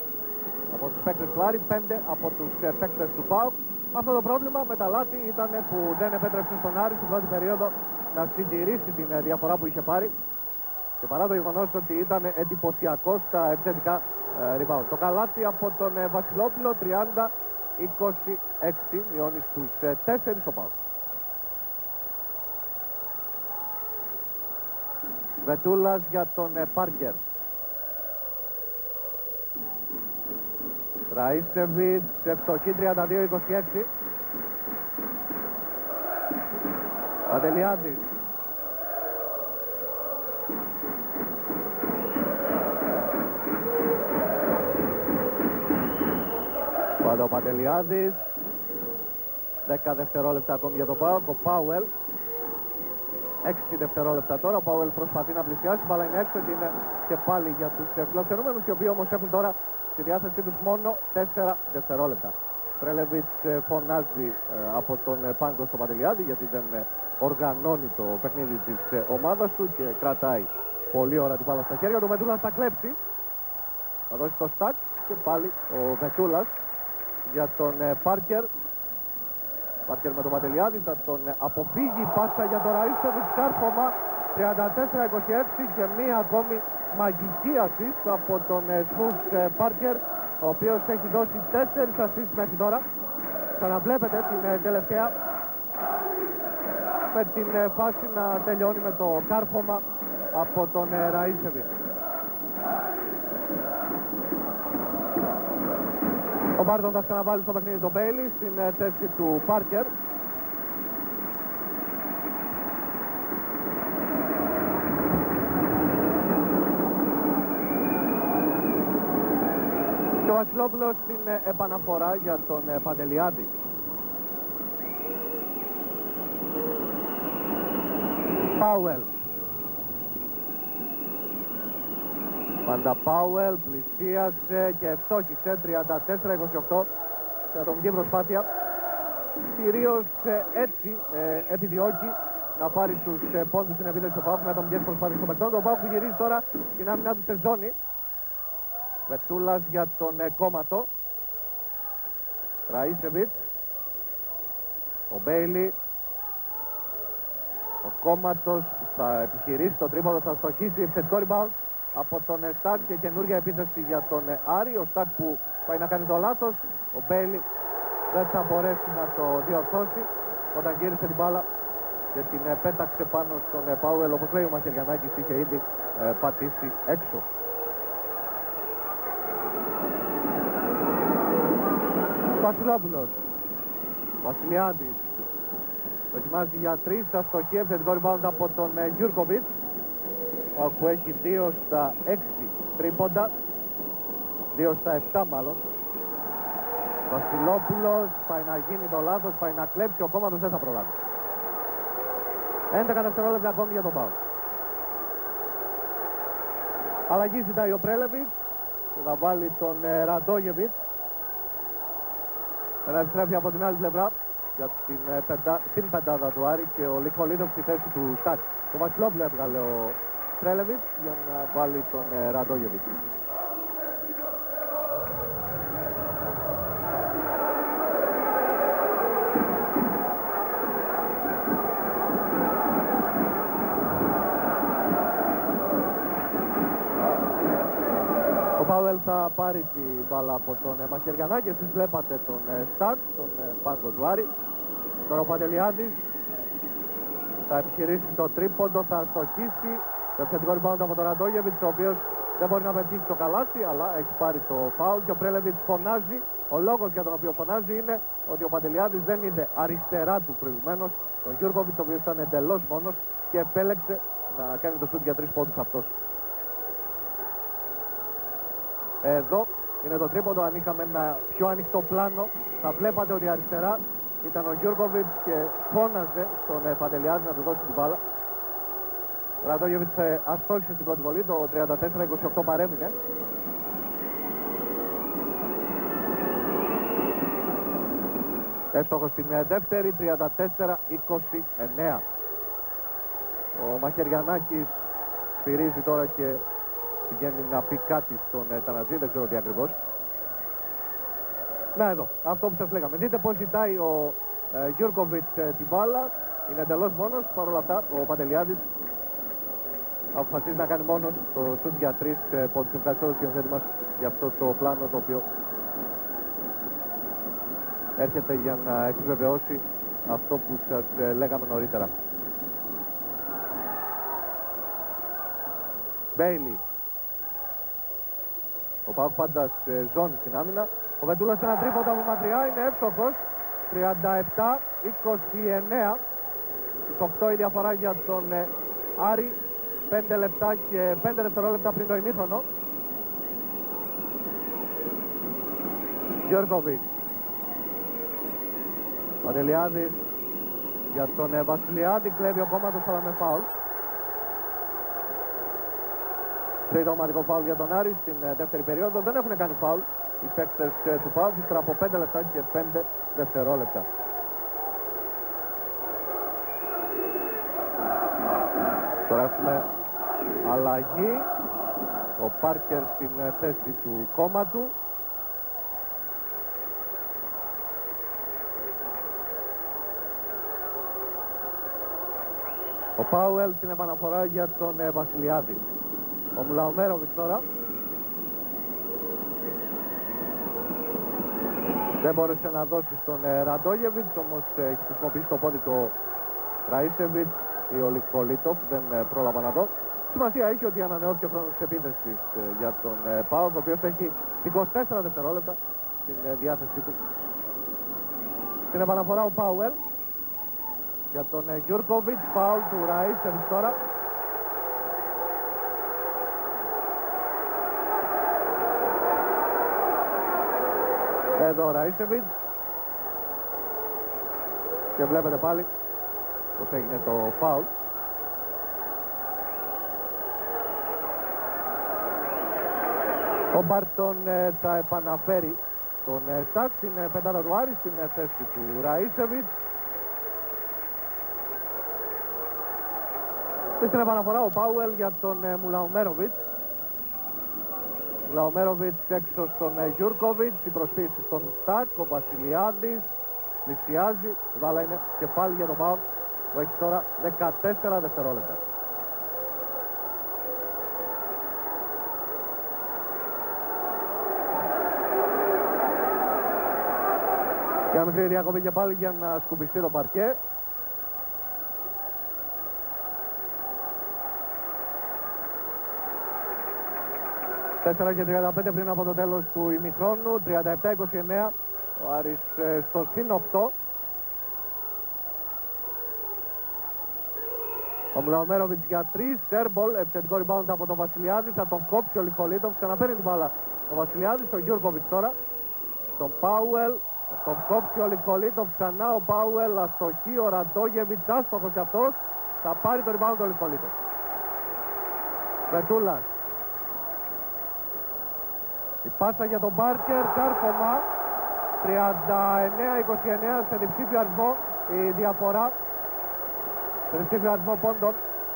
από τους παίκτες του Άρη, 5 από τους παίκτες του ΠΑΟΚ. Αυτό το πρόβλημα με τα λάθη ήταν που δεν επέτρεψε στον Άρη στην πρώτη περίοδο να συντηρήσει την διαφορά που είχε πάρει, και παρά το γεγονός ότι ήταν εντυπωσιακό στα επιθετικά rebound. Το καλάθι από τον Βασιλόπουλο, 30-26, μειώνει στους 4 ο ΠΑΟΚ. Βετούλας για τον Πάρκερ. Ραΐσεβιτς, ευστοχή, 32-26. Παντελιάδης. Πάντα ο Παντελιάδης. 10 δευτερόλεπτα ακόμη για τον ΠΑΟΚ. Ο Πάουελ. 6 δευτερόλεπτα τώρα. Ο Πάουελ προσπαθεί να πλησιάσει. Μπάλα είναι έξω και είναι και πάλι για τους φιλοξενούμενους, οι οποίοι όμως έχουν τώρα στη διάθεσή τους μόνο 4 δευτερόλεπτα. Πρέλεβιτς φωνάζει από τον πάγκο στον Παντελιάδη, γιατί δεν οργανώνει το παιχνίδι της ομάδας του και κρατάει πολλή ώρα την μπάλα στα χέρια του. Ο Βετούλας θα κλέψει, θα δώσει το στακ και πάλι ο Βετούλας για τον Πάρκερ. Πάρκερ με τον Παντελιάδη, θα τον αποφύγει. Πάσα για τον Ραΐσεβιτς, κάρφωμα, 34-26 και μία ακόμη μαγική assist από τον Σμους Πάρκερ, ο οποίος έχει δώσει 4 assist μέχρι τώρα. Ξαναβλέπετε την τελευταία με την φάση να τελειώνει με το κάρφωμα από τον Ραΐσεβιτς. Ο Μπάρτον θα ξαναβάλει στο παιχνίδι τον Μπέιλι στην θέση του Πάρκερ. Και ο Βασιλόπουλος στην επαναφορά για τον Παντελιάδη. Πάουελ. Πάντα Πάουελ πλησίασε και ευστόχησε, 34-28 σε ατομική προσπάθεια. Κυρίως έτσι επιδιώκει να πάρει τους πόντους στην επίδεση του ΠΑΟΚ με ατομικές προσπάθειες των παικτών. Το ΠΑΟΚ που γυρίζει τώρα την άμυνά του σε ζώνη. Βετούλας για τον Κόμματο. Ραΐσεβιτς. Ο Μπέιλι. Ο Κόμματος που θα επιχειρήσει το τρίποντο, θα στοχίσει, επιθετικό rebound από τον Στακ και καινούργια επίθεση για τον Άρη. Ο Στακ που πάει να κάνει το λάθος. Ο Μπέιλι δεν θα μπορέσει να το διορθώσει όταν γύρισε την μπάλα και την πέταξε πάνω στον Πάουελ. Όπως λέει ο Μαχαιριανάκης, είχε ήδη πατήσει έξω. Βασιλόπουλος. Βασιλιάδης. Δοκιμάζει για 3, αστοχή, επιθετικό rebound από τον Γιούρκοβιτς, που έχει 2 στα 6 τρίποντα, 2 στα 7 μάλλον. Βασιλόπουλος πάει να γίνει το λάθος, πάει να κλέψει, ο Κόμματος δεν θα προλάβει. 11 δευτερόλεπτα ακόμη για τον ΠΑΟΚ. Αλλαγή ζητάει ο Πρέλεβιτς και θα βάλει τον Ραντόγεβιτς. Να επιστρέφει από την άλλη πλευρά για την πεντάδα του Άρη και ο Λικολίδος στη θέση του Στάκ. Το Βασιλόπουλο έβγαλε ο Πρέλεβιτς για να βάλει τον Ραντόγεβιτς. Ο Πάουελ θα πάρει τη μπάλα από τον Μαχαιριανάκη. Εσείς βλέπατε τον Στάρτ, τον Πάγκο του Άρη. Τώρα ο Παντελιάδης θα επιχειρήσει το τρίποντο, θα στοχίσει. Το επιθετικό rebound από τον Ραντόγεβιτς, ο οποίος δεν μπορεί να πετύχει το καλάθι, αλλά έχει πάρει το φάουλ και ο Πρέλεβιτς φωνάζει. Ο λόγος για τον οποίο φωνάζει είναι ότι ο Παντελιάδης δεν είδε αριστερά του προηγουμένως τον Γιούρκοβιτς, ο οποίος ήταν εντελώς μόνος και επέλεξε να κάνει το σουτ για 3 πόντους αυτός. Εδώ είναι το τρίποντο. Αν είχαμε ένα πιο ανοιχτό πλάνο, θα βλέπατε ότι αριστερά ήταν ο Γιούρκοβιτς και φώναζε στον Παντελιάδη να του δώσει την μπάλα. Ο Ραντόγεβιτς αστόχησε στην πρώτη βολή, το 34-28 παρέμεινε. Εύστοχος στην δεύτερη, 34-29. Ο Μαχαιριανάκης σφυρίζει τώρα και πηγαίνει να πει κάτι στον Ταναζή, δεν ξέρω τι ακριβώς. Να εδώ, αυτό που σας λέγαμε. Δείτε πως ζητάει ο Γιούρκοβιτς την μπάλα. Είναι εντελώς μόνος, παρόλα αυτά ο Παντελιάδης αποφασίζει να κάνει μόνος το σουτ για 3 πόντους. Ευχαριστώ τον σκηνοθέτη μας για αυτό το πλάνο το οποίο έρχεται για να επιβεβαιώσει αυτό που σας λέγαμε νωρίτερα. Μπέιλι. Ο Πάουκ πάντα σε ζώνη στην άμυνα. Ο Βεντούλας ένα τρίποντο από μακριά, είναι εύστοχος. 37-29. Στις 8 η διαφορά για τον Άρη. 5 λεπτά και 5 δευτερόλεπτα πριν το ημίχρονο. Γιώργοβιτς. Παντελιάδης για τον Βασιλιάδη, κλέβει ο κόμματος αλλά με φάουλ. Τρίτο ομαδικό φάουλ για τον Άρη στην δεύτερη περίοδο. Δεν έχουν κάνει φάουλ οι παίκτες του Πάουκ ύστερα από 5 λεπτά και 5 δευτερόλεπτα. Τώρα έχουμε αλλαγή. Ο Πάρκερ στην θέση του κόμματου. Ο Πάουελ στην επαναφορά για τον Βασιλιάδη. Ο Μουλαομέροβιτς τώρα δεν μπόρεσε να δώσει στον Ραντόγεβιτς, όμως έχει χρησιμοποιήσει το πόδι του Ραΐσεβιτς ή ο Λικολίτοφ, δεν πρόλαβα να δω. Σημασία έχει ότι ανανεώθηκε ο χρόνος της επίθεσης για τον Πάουκ, ο οποίος έχει 24 δευτερόλεπτα στην διάθεσή του. Στην επαναφορά ο Πάουελ για τον Γιούρκοβιτς, φάουλ του Ραΐσεβιτς τώρα. Εδώ ο Ραΐσεβιτς και βλέπετε πάλι πως έγινε το φάουλ. Ο Μπάρτον θα επαναφέρει τον Στακ στην πεντάδα του Άρη στην θέση του Ραΐσεβιτς. Και στην επαναφορά ο Πάουελ για τον Μουλαομέροβιτς. Μουλαομέροβιτς έξω στον Γιούρκοβιτς, η προσποίηση στον Στακ, ο Βασιλιάδης πλησιάζει, η μπάλα είναι και πάλι για τον Πάουελ που έχει τώρα 14 δευτερόλεπτα. Μια μικρή διακοπή και πάλι για να σκουπιστεί το παρκέ. Τέσσερα και 35 πριν από το τέλος του ημιχρόνου, 37-29, ο Άρης στο συν 8. Ο Μουλαομέροβιτς για 3, Σέρμπολ, επιθετικό rebound από τον Βασιλιάδη, θα τον κόψει ο Λικολίτοφ, ξαναπαίρνει την μπάλα ο Βασιλιάδης, ο Γιούρκοβιτς τώρα, στον Πάουελ, τον κόψει ο Λικολίτοφ, ξανά ο Πάουελ, αστοχή, ο Ραντόγεβιτς, άστοχος και αυτός, θα πάρει το rebound ο Λικολίτοφ. Πετούλας. Η πάσα για τον Μπάρκερ, κάρφωμα, 39-29 σε διψήφιο αριθμό η διαφορά, σε διψήφιο αριθμό πόντων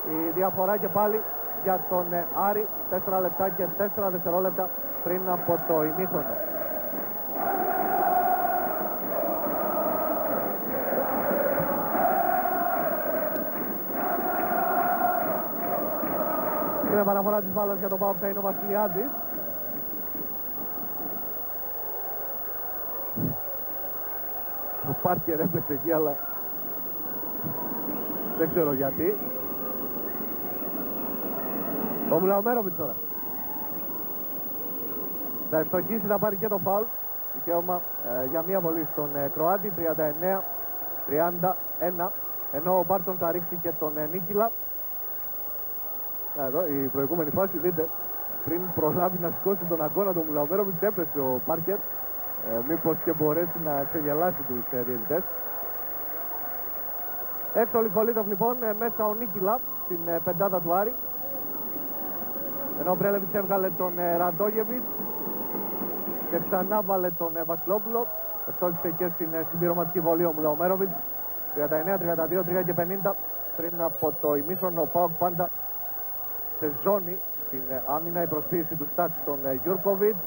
η διαφορά και πάλι για τον Άρη. 4 λεπτά και 4 δευτερόλεπτα πριν από το ημίχρονο. Στην επαναφορά της μπάλας για τον ΠΑΟΚ θα είναι ο Βασιλιάδης. Ο Πάρκερ έπεσε εκεί, αλλά δεν ξέρω γιατί. Ο Μουλαομέροβιτς τώρα θα ευστοχίσει, θα πάρει και το φάουλ. Δικαίωμα για μία βολή στον Κροάτη. 39-31. Ενώ ο Μπάρτον θα ρίξει και τον Νίκηλα. Εδώ η προηγούμενη φάση, δείτε, πριν προλάβει να σηκώσει τον αγώνα του Μουλαομέροβιτς, έπεσε ο Πάρκερ. Μήπως και μπορέσει να ξεγελάσει τους διαιτητές. Έξω ο Λικολίτοφ λοιπόν, μέσα ο Νίκηλα στην πεντάδα του Άρη. Ενώ ο Μπρέλεβιτς έβγαλε τον Ραντόγεβιτς και ξανά βάλε τον Βασιλόπουλο. Ευστόχισε και στην συμπληρωματική βολή ο Μουλαομέροβιτς. 39-32, 3 και 50 πριν από το ημίχρονο. Ο ΠΑΟΚ πάντα σε ζώνη στην άμυνα. Η προσποίηση του Στάξ στον Γιούρκοβιτς.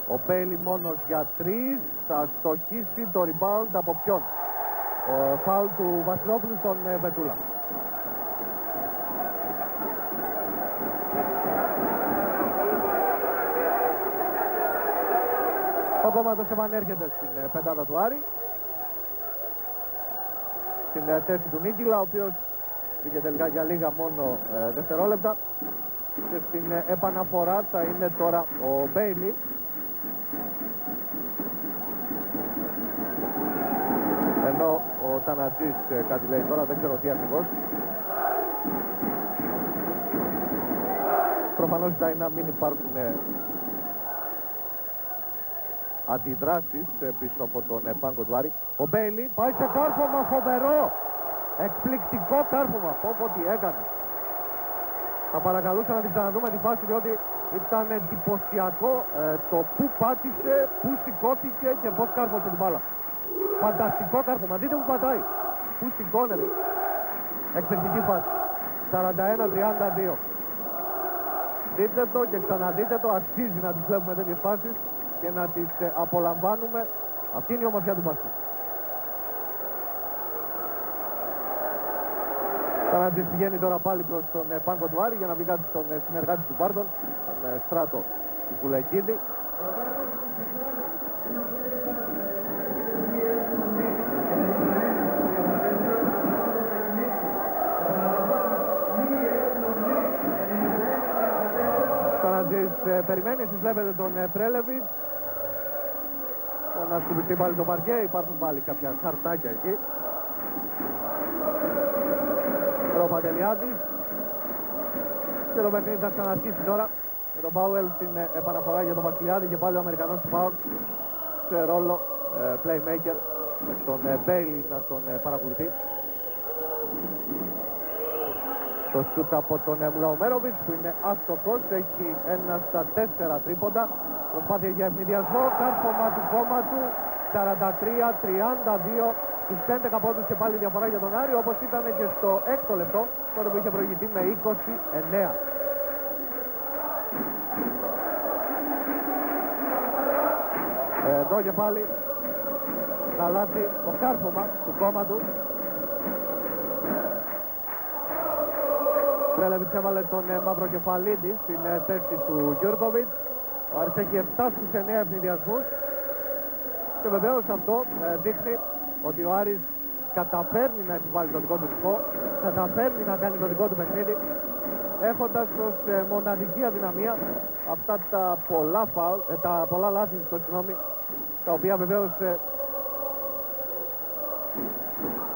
Ο Μπέιλι μόνος για 3, θα στοχίσει το rebound από ποιον? Ο φάουλ του Βασιλόπουλου στον Μπετούλα. Ο Κόμματος επανέρχεται στην πεντάδα του Άρη. Στην θέση του Νίκηλα, ο οποίος πήγε τελικά για λίγα μόνο δευτερόλεπτα. Και στην επαναφορά θα είναι τώρα ο Μπέιλι. Ενώ ο Τανατζής κάτι λέει τώρα, δεν ξέρω τι ακριβώς. Προφανώς ζητάει να μην υπάρχουν αντιδράσεις πίσω από τον πάγκο του Άρη. Ο Μπέιλι πάει σε κάρφωμα φοβερό. Εκπληκτικό κάρφωμα. Πω τι έκανε. Θα παρακαλούσα να την ξαναδούμε τη φάση, διότι ήταν εντυπωσιακό το που πάτησε, που σηκώθηκε και πώς κάρφωσε την μπάλα. Φανταστικό κάρφωμα. Δείτε που πατάει. Πού σηκώνεται. Εκπληκτική φάση. 41-32. Δείτε το και ξαναδείτε το. Αξίζει να τις βλέπουμε τέτοιες φάσεις και να τις απολαμβάνουμε. Αυτή είναι η ομορφιά του μπάσκετ. Τανατζής πηγαίνει τώρα πάλι προς τον πάγκο του Άρη για να πει κάτι στον συνεργάτη του Μπάρτον, τον Στράτο του Κουλεκίδη. Τανατζής περιμένει, εσείς βλέπετε τον Πρέλεβιτς να σκουπιστεί πάλι το παρκέ, υπάρχουν πάλι κάποια χαρτάκια εκεί. Ο Παντελιάδης και το παιχνίδι θα ξαναρχίσει τώρα με τον Πάουελ στην επαναφορά για τον Βασιλιάδη και πάλι ο Αμερικανός του ΠΑΟΚ σε ρόλο playmaker με τον Μπέιλι να τον παρακολουθεί. Το σούτ από τον Μουλαομέροβιτς που είναι άστοχος, έχει 1 στα 4 τρίποντα. Προσπάθεια για ευνηδιασμό, κάρφωμα του κόμματου, 43-32. Τους 11 πόντους και πάλι διαφορά για τον Άρη, όπως ήταν και στο 6ο λεπτό, τότε που είχε προηγηθεί με 29. Εδώ και πάλι θα λάθει το κάρφωμα του κόμματου. Πρέλεβιτς έβαλε τον Μαυροκεφαλίδη στην θέση του Γιούρκοβιτς. Ο Άρης έχει 7 στους 9 ευνηδιασμούς και βεβαίως αυτό δείχνει ότι ο Άρης καταφέρνει να επιβάλλει το δικό του ρυθμό, καταφέρνει να κάνει το δικό του παιχνίδι, έχοντας ως μοναδική αδυναμία αυτά τα πολλά λάθη, τα οποία βεβαίως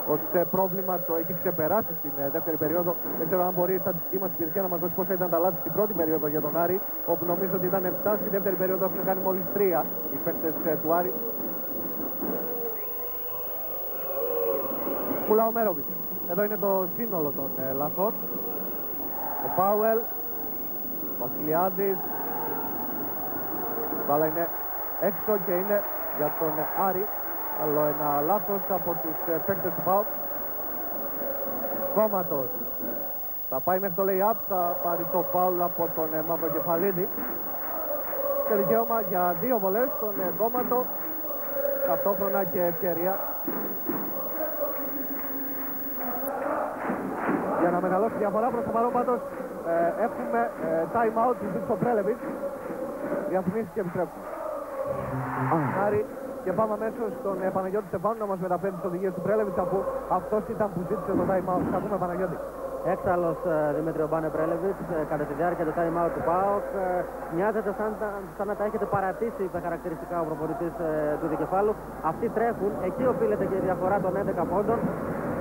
ως πρόβλημα το έχει ξεπεράσει στην δεύτερη περίοδο. Δεν ξέρω αν μπορεί η στατιστική μας υπηρεσία να μας δώσει πόσα ήταν τα λάθη στην πρώτη περίοδο για τον Άρη, όπου νομίζω ότι ήταν 7, στη δεύτερη περίοδο έχουν κάνει μόλις 3 οι παίκτες του Άρη. Μουλαομέροβιτς. Εδώ είναι το σύνολο των λαθών. Ο Πάουελ, ο Βασιλιάδης. Μπάλα είναι έξω και είναι για τον Άρη. Άλλο ένα λάθος από τους παίκτες του ΠΑΟΚ. Κόμματος. Θα πάει μέχρι το lay-up, θα πάρει το φάουλ από τον Μαυροκεφαλίδη. Και δικαίωμα για 2 βολές στον Κόμματο. Ταυτόχρονα και ευκαιρία για να μεγαλώσει η διαφορά. Προς το παρόν πάντως έχουμε time out στο Πρέλεβιτς. Διαφημίσεις και επιστρέφουμε. Χάρη και πάμε αμέσως στον Παναγιώτη Στεφάνου να μας μεταφέρει τις οδηγίες του Πρέλεβιτς, αφού αυτός ήταν που ζήτησε το time out. Θα πούμε, Παναγιώτη. Έξαλλος Δημήτριο Μπάνε Πρέλεβιτς κατά τη διάρκεια του time out του ΠΑΟΚ. Μοιάζεται σαν να τα έχετε παρατήσει τα χαρακτηριστικά ο προπονητής του δικεφάλου. Αυτοί τρέχουν, εκεί οφείλεται και η διαφορά των 11 πόντων.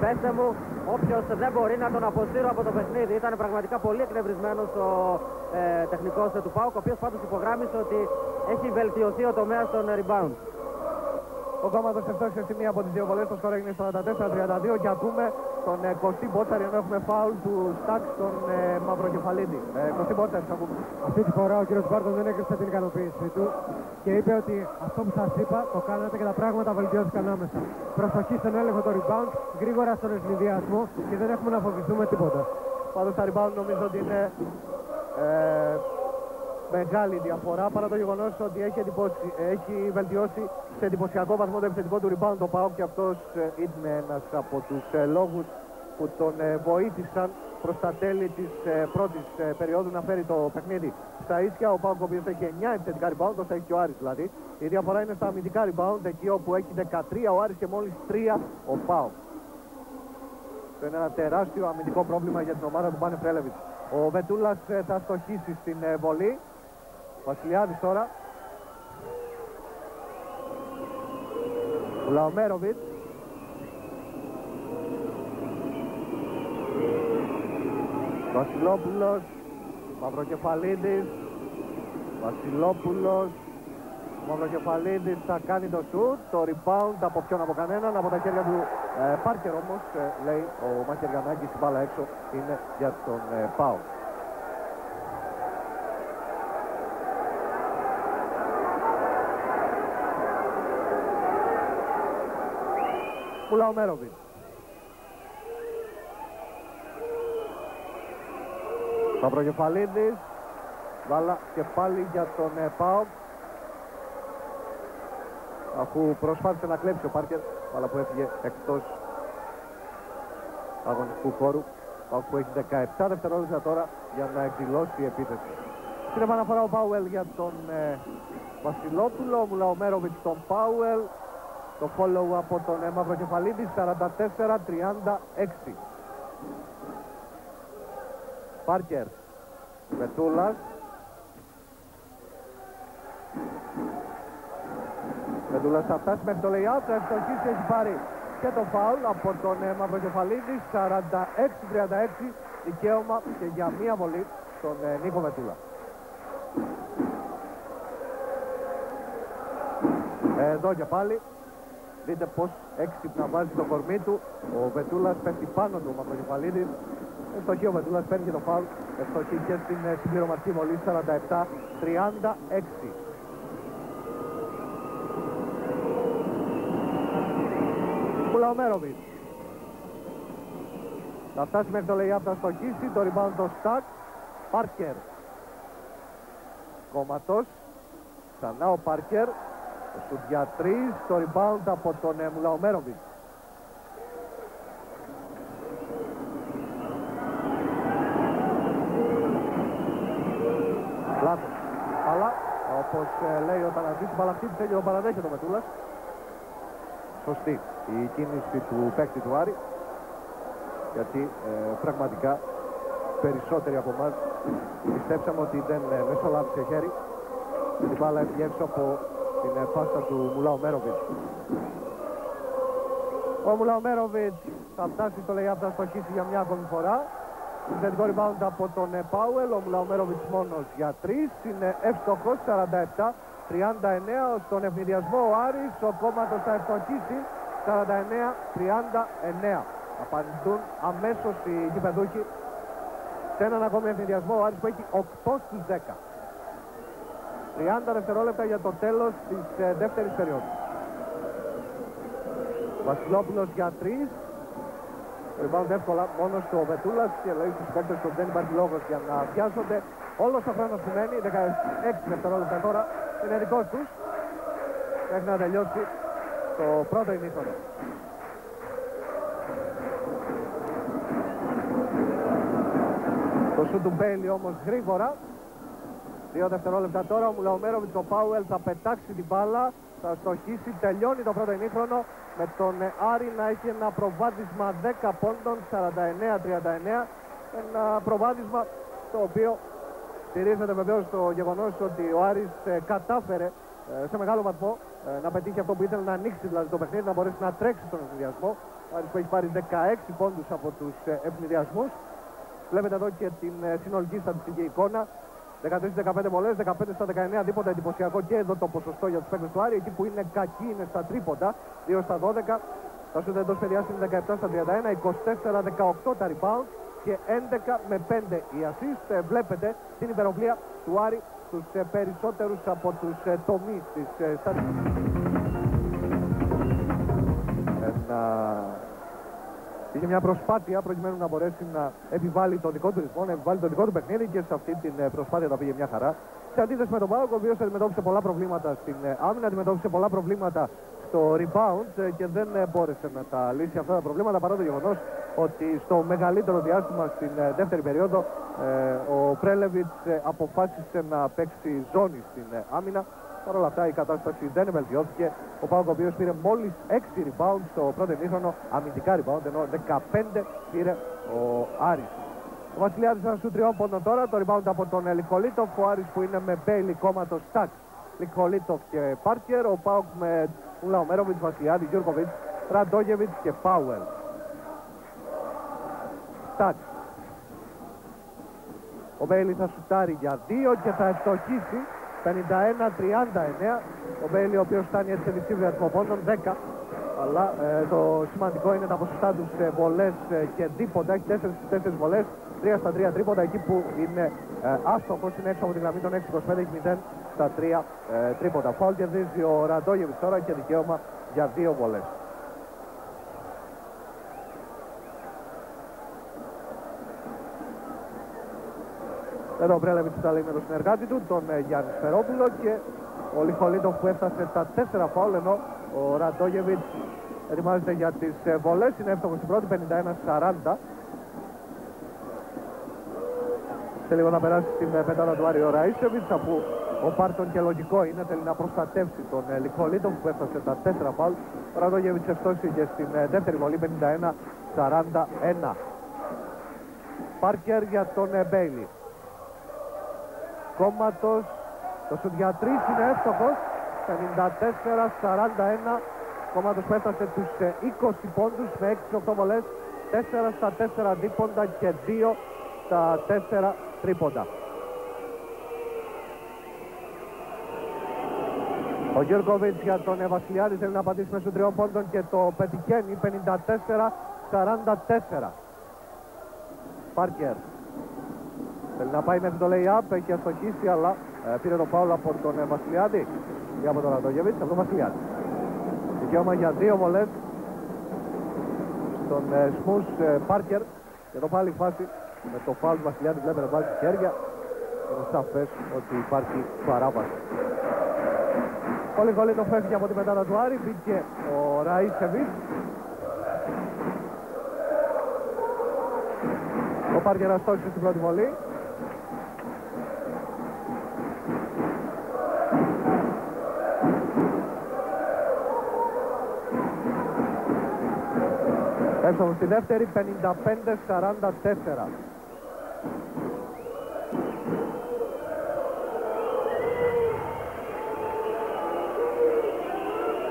Πέστε μου, όποιος δεν μπορεί να τον αποσύρω από το παιχνίδι. Ήταν πραγματικά πολύ εκνευρισμένος ο τεχνικός του ΠΑΟΚ, ο οποίος πάντως υπογράμμισε ότι έχει βελτιωθεί ο τομέας των rebound. Ο Κόμματος ευτόχησε στη μία από τις 2 βολές, το σκορ έγινε 44-32 και ακούμε τον Κωστή Μπότσαρη, ενώ έχουμε φάουλ του Στάκ στον Μαυροκεφαλίδη. Κωστή Μπότσαρη, θα πούμε. Αυτή τη φορά ο κύριος Μπάρτον δεν έκρυψε την ικανοποίησή του και είπε ότι αυτό που σας είπα το κάνατε και τα πράγματα βελτιώθηκαν άμεσα. Προσοχή στον έλεγχο των rebound, γρήγορα στον ευνηδιασμό και δεν έχουμε να φοβηθούμε τίποτα. Πάντως τα rebound νομίζω ότι είναι μεγάλη διαφορά, παρά το γεγονός ότι έχει βελτιώσει σε εντυπωσιακό βαθμό το επιθετικό του rebound το ΠΑΟΚ, και αυτός είναι ένας από τους λόγους που τον βοήθησαν προς τα τέλη της πρώτης περίοδου να φέρει το παιχνίδι στα ίσια. Ο ΠΑΟΚ, ο οποίος έχει 9 επιθετικά rebound, όσο έχει και ο Άρης δηλαδή. Η διαφορά είναι στα αμυντικά rebound, εκεί όπου έχει 13 ο Άρης και μόλις 3 ο ΠΑΟΚ. Αυτό είναι ένα τεράστιο αμυντικό πρόβλημα για την ομάδα του Μπάνε Πρέλεβιτς. Ο Βετούλας θα στοχίσει στην βολή. Βασιλιάδης τώρα. Λαομέροβιτς. Βασιλόπουλος. Μαυροκεφαλίδης. Βασιλόπουλος. Μαυροκεφαλίδης θα κάνει το shoot. Το rebound από ποιον, από κανέναν, από τα χέρια του Πάρκερ όμως, λέει ο Μάκερ Γιαννάκης, η μπάλα έξω είναι για τον ΠΑΟΚ. Μουλαομέροβιτς. Μαυροκεφαλίδης. Βάλα και πάλι για τον ΠΑΟΚ, αφού προσπάθησε να κλέψει ο Πάρκερ, αλλά που έφυγε εκτός αγωνιστικού χώρου. ΠΑΟΚ που έχει 17 δευτερόλεπτα τώρα για να εκδηλώσει η επίθεση. Στην επαναφορά ο Πάουελ για τον Βασιλόπουλο, ο Μουλαομέροβιτς τον Πάουελ. Το follow από τον Μαυροκεφαλίδη, 44-36. Πάρκερ, Βετούλας. Βετούλας θα φτάσει μέχρι το lay-out, θα ευστοχίσει, έχει πάρει και το φάουλ από τον Μαυροκεφαλίδη. 46-36, δικαίωμα και για μία βολή στον Νίκο Βετούλα. Εδώ και πάλι δείτε πως έξυπνα βάζει το κορμί του. Ο Βετούλας πέφτει πάνω του, ο Μαυροκεφαλίδης. Ευστοχή ο Βετούλας, παίρνει και το φάουλ. Ευστοχή και στην συμπληρωματική βολή, 47-36. Μουλαομέροβιτς. Θα φτάσει μέχρι το lay-up, θα στοχίσει. Το rebound το Στακ. Πάρκερ. Κόμματος. Ξανά ο Πάρκερ. Το σουτ για 3. Το rebound από τον Μουλαομέροβιτς. Λάθος. Αλλά όπως λέει ο Ταναζής, μπαλαχτήθηκε και τον παραδέχεται ο Μετούλας. Σωστή η κίνηση του παίκτη του Άρη, γιατί πραγματικά περισσότεροι από εμάς πιστέψαμε ότι δεν μεσολάβησε χέρι και την μπάλα έφυγε έξω από την πάσα του Μουλαομέροβιτς. Ο Μουλαομέροβιτς θα φτάσει στο lay-up, θα στοχίσει για μια ακόμη φορά. Συνθετικό rebound από τον Πάουελ. Ο Μουλαομέροβιτς μόνος για 3. Είναι εύστοχος, 47-39. Στον ευνηδιασμό ο Άρης, ο Κόμματος θα ευστοχίσει, 49-39. Απαντούν αμέσως οι γηπεδούχοι σε έναν ακόμη ευνηδιασμό. Ο Άρης που έχει 8 στους 10. 30 δευτερόλεπτα για το τέλος της δεύτερης περίοδου. Βασιλόπουλος για 3. Rebound εύκολα μόνο στο Βετούλας και λέει στους παίκτες ότι δεν υπάρχει λόγος για να βιάζονται. Όλος ο χρόνος που μένει, 16 δευτερόλεπτα τώρα, είναι δικός τους. Μέχρι να τελειώσει το πρώτο ημίχρονο. Το σουτ του Μπέιλι όμως γρήγορα. 2 δευτερόλεπτα τώρα, ο Μουλαομέροβιτς, ο Πάουελ θα πετάξει την μπάλα, θα στοχίσει, τελειώνει το πρώτο ημίχρονο με τον Άρη να έχει ένα προβάδισμα 10 πόντων, 49-39. Ένα προβάδισμα το οποίο στηρίζεται βεβαίως στο γεγονός ότι ο Άρης κατάφερε σε μεγάλο βαθμό να πετύχει αυτό που ήθελε, να ανοίξει δηλαδή το παιχνίδι, να μπορέσει να τρέξει στον ευνηδιασμό. Ο Άρης που έχει πάρει 16 πόντους από τους ευνηδιασμούς. Βλέπετε εδώ και την συνολική στατιστική εικόνα. 13-15 βολές, 15 στα 19, τίποτα εντυπωσιακό και εδώ το ποσοστό για τους παίκτες του Άρη. Εκεί που είναι κακοί είναι στα τρίποντα, 2 στα 12. Τα σούτ εντός παιδιάς είναι 17 στα 31, 24-18 τα rebound και 11 με 5 οι assist. Βλέπετε την υπεροπλία του Άρη στους περισσότερους από τους τομείς της στατιστικής. Είχε μια προσπάθεια προκειμένου να μπορέσει να επιβάλλει το δικό του ρυθμό, να επιβάλλει το δικό του παιχνίδι και σε αυτή την προσπάθεια τα πήγε μια χαρά. Σε αντίθεση με τον ΠΑΟΚ, ο οποίος αντιμετώπισε πολλά προβλήματα στην άμυνα, αντιμετώπισε πολλά προβλήματα στο rebound και δεν μπόρεσε να τα λύσει αυτά τα προβλήματα, παρά το γεγονός ότι στο μεγαλύτερο διάστημα στην δεύτερη περίοδο ο Πρέλεβιτς αποφάσισε να παίξει ζώνη στην άμυνα. Παρ' όλα αυτά η κατάσταση δεν βελτιώθηκε. Ο ΠΑΟΚ, ο οποίος πήρε μόλις 6 rebound στο πρώτο ημίχρονο, αμυντικά rebound, ενώ 15 πήρε ο Άρης. Ο Βασιλιάδης ένα σου 3 πόντων τώρα, το rebound από τον Λικολίτοφ. Ο Άρης που είναι με Μπέιλι, Κόμματος, Στακ, Λικολίτοφ και Πάρκερ. Ο ΠΑΟΚ με Μουλαομέροβιτς, Βασιλιάδη, Γιούρκοβιτς, Ραντόγεβιτς και Πάουελ. Στακ. Ο Μπέιλι θα σουτάρει για 2 και θα ευστοχίσει. 51-39. Ο Μπέιλι, ο οποίος φτάνει έτσι σε μισή αριθμό πόντων, 10. Αλλά το σημαντικό είναι τα ποσοστά τους σε βολές και δίποτα. Έχει 4 βολές, 3 στα 3 τρίποτα. Εκεί που είναι άστοχος είναι έξω από τη γραμμή των 6-25, έχει 0 στα 3 τρίποτα. Φάουλ κερδίζει ο Ραντόγεβιτς τώρα και δικαίωμα για 2 βολές. Εδώ ο Πρέλεβιτς τα λέει με τον συνεργάτη του, τον Γιάννη Σφερόπουλο, και ο Λιχολίτοφ που έφτασε τα 4 φάουλ, ενώ ο Ραντόγεβιτς ετοιμάζεται για τις βολές. Είναι εύστοχος στην πρώτη, 51-40. Σε λίγο να περάσει στην πεντάδα του Άριο Ραΐσεβιτς, αφού ο Πάρτον, και λογικό είναι, θέλει να προστατεύσει τον Λιχολίτοφ που έφτασε τα 4 φάουλ. Ο Ραντόγεβιτς ευστόχησε στην δεύτερη βολή, 51-41. Πάρκερ για τον Μπέιλι. Κόμματος, το σουτ για 3 είναι εύστοχος, 54-41. Κόμματος που έφτασε τους 20 πόντους με 6-8 βολές, 4 στα 4 δίποντα και 2 στα 4 τρίποντα. Ο Γιούρκοβιτς για τον Βασιλιάδη θέλει να πατήσει μέσω 3 πόντων και το πετυχαίνει, 54-44. Πάρκερ θέλει να πάει μέχρι το lay-up, έχει αστοχίσει, αλλά πήρε το φάουλ από τον Βασιλιάδη ή από τον Ραντόγεβιτς, από τον Βασιλιάδη. Δικαίωμα για 2 βολές στον Σμους Πάρκερ. Και το πάλι φάση με το φάουλ του Βασιλιάδη, βλέπετε να βάζει χέρια. Είναι σαφές ότι υπάρχει παράβαση. Ο Λιχολίτοφ έφυγε από τη μετάδα του Άρη, μπήκε ο Ραΐσεβιτς. Ο Πάρκερ αστόχησε στην πρώτη βολή. Εύστοχος στη δεύτερη, 55-44.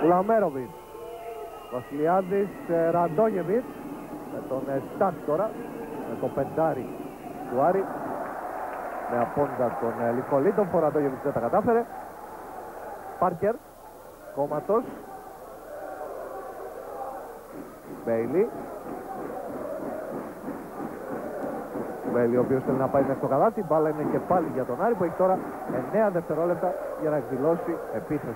Λαμέροβιτς, Βασιλιάδης, Ραντόγεβιτς με τον Στακ τώρα, με το πεντάρι του Άρη, με απόντα τον Λικολίτοφ. Ο Ραντόγεβιτς δεν τα κατάφερε. Πάρκερ, Κόμματος, Μπέιλι. Μπέιλι, ο οποίος θέλει να πάει μέχρι το καλάθι. Η μπάλα είναι και πάλι για τον Άρη, που έχει τώρα 9 δευτερόλεπτα για να εκδηλώσει επίθεση.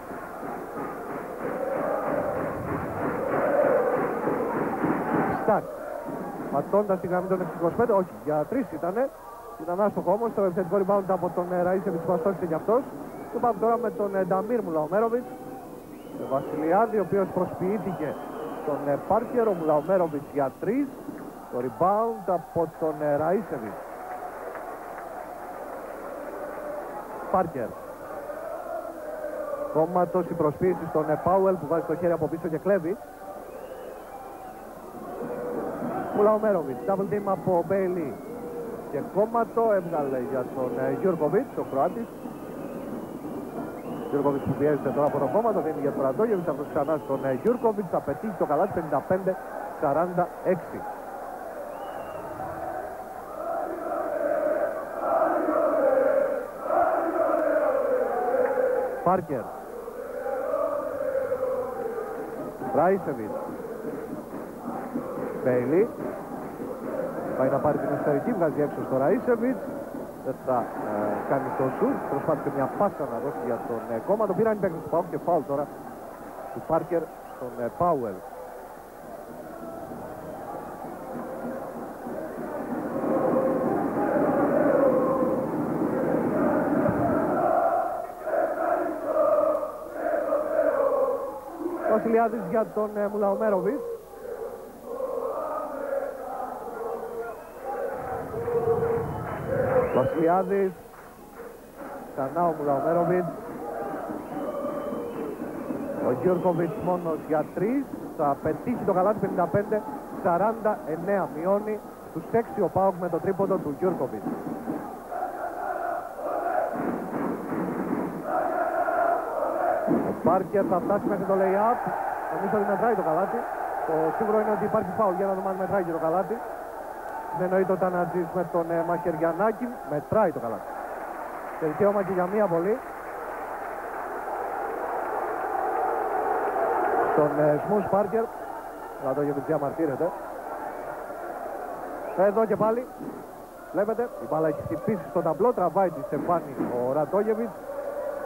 Στακ. ματώντας τη γραμμή των 6-25, όχι, για 3 ήταν άστοχο όμως, το επιθετικό rebound από τον Ραΐσεβιτς που αστόχησε κι αυτός. Και πάμε τώρα με τον Νταμίρ Μουλαομέροβιτς, τον Βασιλιάδη, ο οποίος προσποιήθηκε τον Πάρκερ, ο Μουλαομέροβιτς για 3, το rebound από τον Ραΐσεβιτς. Πάρκερ. Κόμματος, η προσποίηση στον Πάουελ που βάζει το χέρι από πίσω και κλέβει. Μουλαομέροβιτς, double team από Μπέιλι και κόμματο, έβγαλε για τον Γιούρκοβιτς, ο Κροάτης. Γιούρκοβιτς που πιέζεται τώρα από το κόμματο, δίνει για τον Ραντόγεβιτς, αυτός ξανά στον Γιούρκοβιτς, θα πετύχει το καλάθι 55-46. Πάρκερ. Ράισεβιτς. Μπέιλι. Πάει να πάρει την εσωτερική, βγάζει έξω στο Ραΐσεβιτς. Δεν θα κάνει το σουτ. Προσπάθησε μια πάσα να δώσει για τον κόμμα. Το πήραν οι παίκτες του ΠΑΟΚ και φάουλ τώρα του Πάρκερ στον Πάουελ. Βασιλιάδης για τον Μουλαομέροβιτς. Βασιλιάδης. Ξανά ο Μουλαομέροβιτς. Ο Γιούρκοβιτς μόνος για 3. Θα πετύχει το καλάθι 55-49. Μειώνει στους 6 ο ΠΑΟΚ με το τρίποντο του Γιούρκοβιτς. Ο Πάρκερ θα φτάσει μέχρι το lay-up. Νομίζω ότι μετράει το καλάθι. Το σίγουρο είναι ότι υπάρχει φάουλ. Για να δούμε αν μετράει και το καλάθι. Δεν εννοείται ο Τανατζής με τον Μαχαιριανάκη. Μετράει το καλάθι. Και δικαίωμα και για μία βολή. Στον Σμους Πάρκερ. Να το γιατί διαμαρτύρεται. Εδώ και πάλι. Βλέπετε, η μπάλα έχει χτυπήσει στο ταμπλό. Τραβάει τη Στεφάνη ο Ραντόγεβιτς.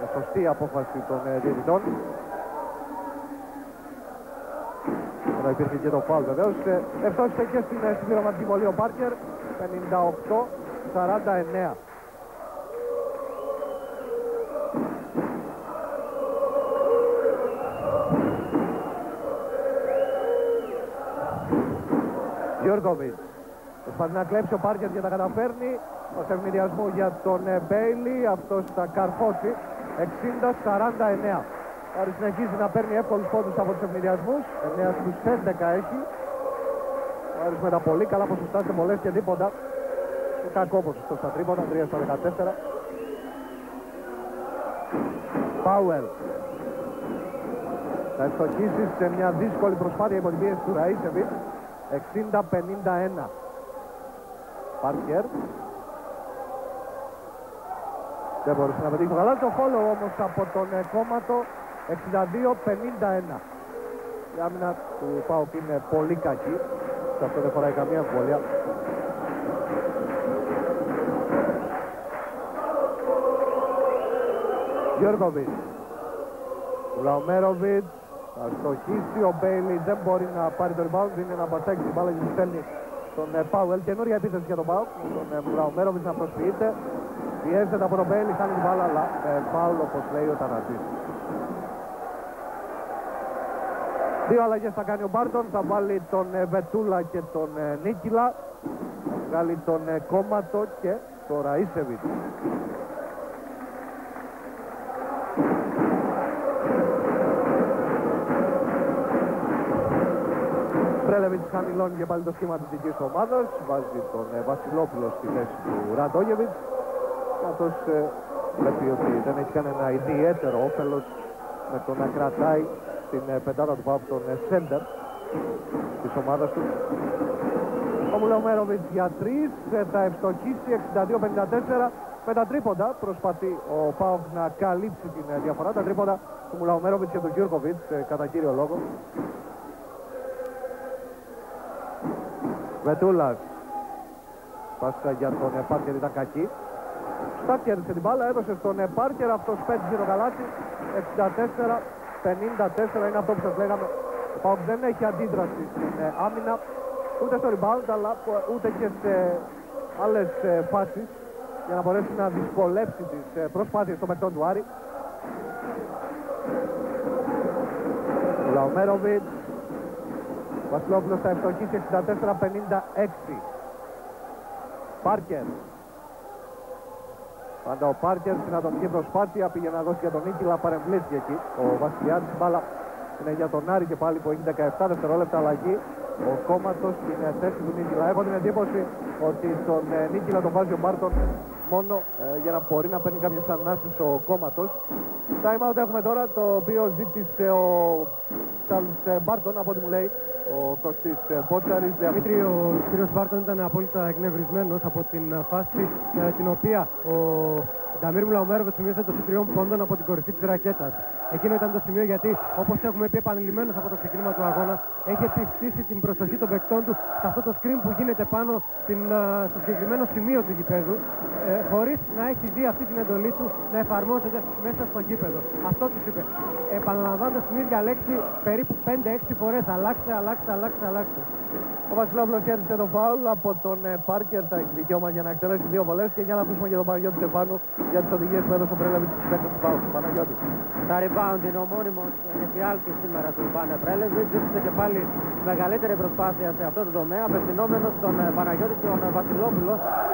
Με σωστή απόφαση των διαιτητών. Εδώ υπήρχε και το φάουλ βεβαίως. Ευτόχισε και στην συμπληρωματική βολή ο Πάρκερ. 58-49. Γιούρκοβιτς. Προσπαθεί να κλέψει ο Πάρκερ και τα καταφέρνει. Ως ευνηδιασμό για τον Μπέιλι. Αυτός θα καρφώσει. 60-49. Άρα συνεχίζει να παίρνει εύκολους πόντους από τους ευνηδιασμούς. 9 στους 11 έχει. Άρης με τα πολύ καλά ποσοστά σε πολλές και τίποτα. Και κακό ποσοστό στα τρίποτα. 3 στα 14. Πάουελ. Θα ευστοχίσει σε μια δύσκολη προσπάθεια υπό την πίεση του Ραΐσεβιτς. 60-51. Πάρκερ. Δεν μπορούσε να πετύχει το καλάθι. Το φόλο όμως από τον κόμματο. 62-51. Η άμυνα του ΠΑΟΚ είναι πολύ κακή. Σε αυτό δεν χωράει καμία αμφιβολία. Γιούρκοβιτς. Μουλαομέροβιτς. Θα στοχίσει ο Μπέιλι. Δεν μπορεί να πάρει το rebound. Είναι ένα μπασάκι την μπάλα και του στέλνει τον Πάουελ. Καινούρια επίθεση για τον ΠΑΟΚ. Τον Μουλαομέροβιτς να προσποιείται. Πιέζεται από τον Μπέιλι. Χάνει την μπάλα. Αλλά φάουλ όπως λέει ο Τανατζής. Δύο αλλαγές θα κάνει ο Μπάρτον. Θα βάλει τον Βετούλα και τον Νίκυλα. Θα βγάλει τον Κόμματο και τον Ραΐσεβιτς. Πρέλεβιτς χαμηλώνει και πάλι το σχήμα της δικής ομάδας. Βάζει τον Βασιλόπουλο στη θέση του Ραντόγεβιτς. Καθώς βλέπει ότι δεν έχει κανένα ιδιαίτερο όφελος με το να κρατάει την πεντάδα του ΠΑΟΚ τον σέντερ της ομάδας του. Ο Μουλαομέροβιτς για 3 θα ευστοχίσει 62-54 με τα τρίποντα. Προσπαθεί ο ΠΑΟΚ να καλύψει την διαφορά. Τα τρίποντα του Μουλαομέροβιτς και του Γιούρκοβιτς κατά κύριο λόγο. Βετούλας. Πάσα για τον Πάρκερ ήταν κακή. Στάκερσε την μπάλα, έδωσε στον Πάρκερ, αυτός πέτυχε το καλάθι. 64-54 είναι αυτό που σας λέγαμε. Ο ΠΑΟΚ δεν έχει αντίδραση στην άμυνα. ούτε στο rebound, αλλά ούτε και σε άλλες φάσεις για να μπορέσει να δυσκολέψει τις προσπάθειες των παικτών του Άρη. Λαομέροβιτς, Βασιλόπουλος θα ευστοχίσει 64-56. Πάρκερ. Πάντα ο Πάρκερ στην ατομική προσπάθεια πήγε να δώσει για τον νίκη, αλλά παρεμβλήθηκε εκεί. Ο Βασιλιάδης, μπάλα είναι για τον Άρη και πάλι που έχει 17 δευτερόλεπτα αλλαγή. Ο Κόμματος στην θέση του Νίκηλα. Έχω την εντύπωση ότι τον Νίκηλα τον βάζει ο Μπάρτον μόνο για να μπορεί να παίρνει κάποιες ανάσεις ο Κόμματος. Time out έχουμε τώρα, το οποίο ζήτησε ο Τσάρλς Μπάρτον, από ό,τι μου λέει ο Κωστής Πότσαρης. Δημήτρη, ο κύριος Μπάρτον ήταν απόλυτα εκνευρισμένος από την φάση την οποία ο Νταμίρ Μουλαομέροβιτς σημείωσε το τριών πόντων από την κορυφή της ρακέτας. Εκείνο ήταν το σημείο γιατί, όπως έχουμε πει επανειλημμένως από το ξεκίνημα του αγώνα, έχει επιστήσει την προσοχή των παικτών του σε αυτό το screen που γίνεται πάνω στο συγκεκριμένο σημείο του γηπέδου, χωρίς να έχει δει αυτή την εντολή του να εφαρμόζεται μέσα στο γήπεδο. Αυτό τους είπε, επαναλαμβάνοντας την ίδια λέξη περίπου 5-6 φορές. Αλλάξτε, αλλάξτε, αλλάξτε, αλλάξτε. Ο Βασιλόπουλος κέρδισε το φάουλ από τον Πάρκερ, θα έχει δικαίωμα για να εκτελέσει 2 βολές, και για να ακούσουμε και τον Παναγιώτη Στεφάνου για τις οδηγίες που έδωσε ο Πρέλεβιτς στους παίκτες του ΠΑΟΚ. Παναγιώτη. Τα rebound είναι ο μόνιμος εφιάλτης σήμερα του Πάνε Πρέλεβιτς. Ζήτησε και πάλι μεγαλύτερη προσπάθεια σε αυτό το τομέα, απευθυνόμενος στον Παναγιώτη τον Βασιλόπουλο.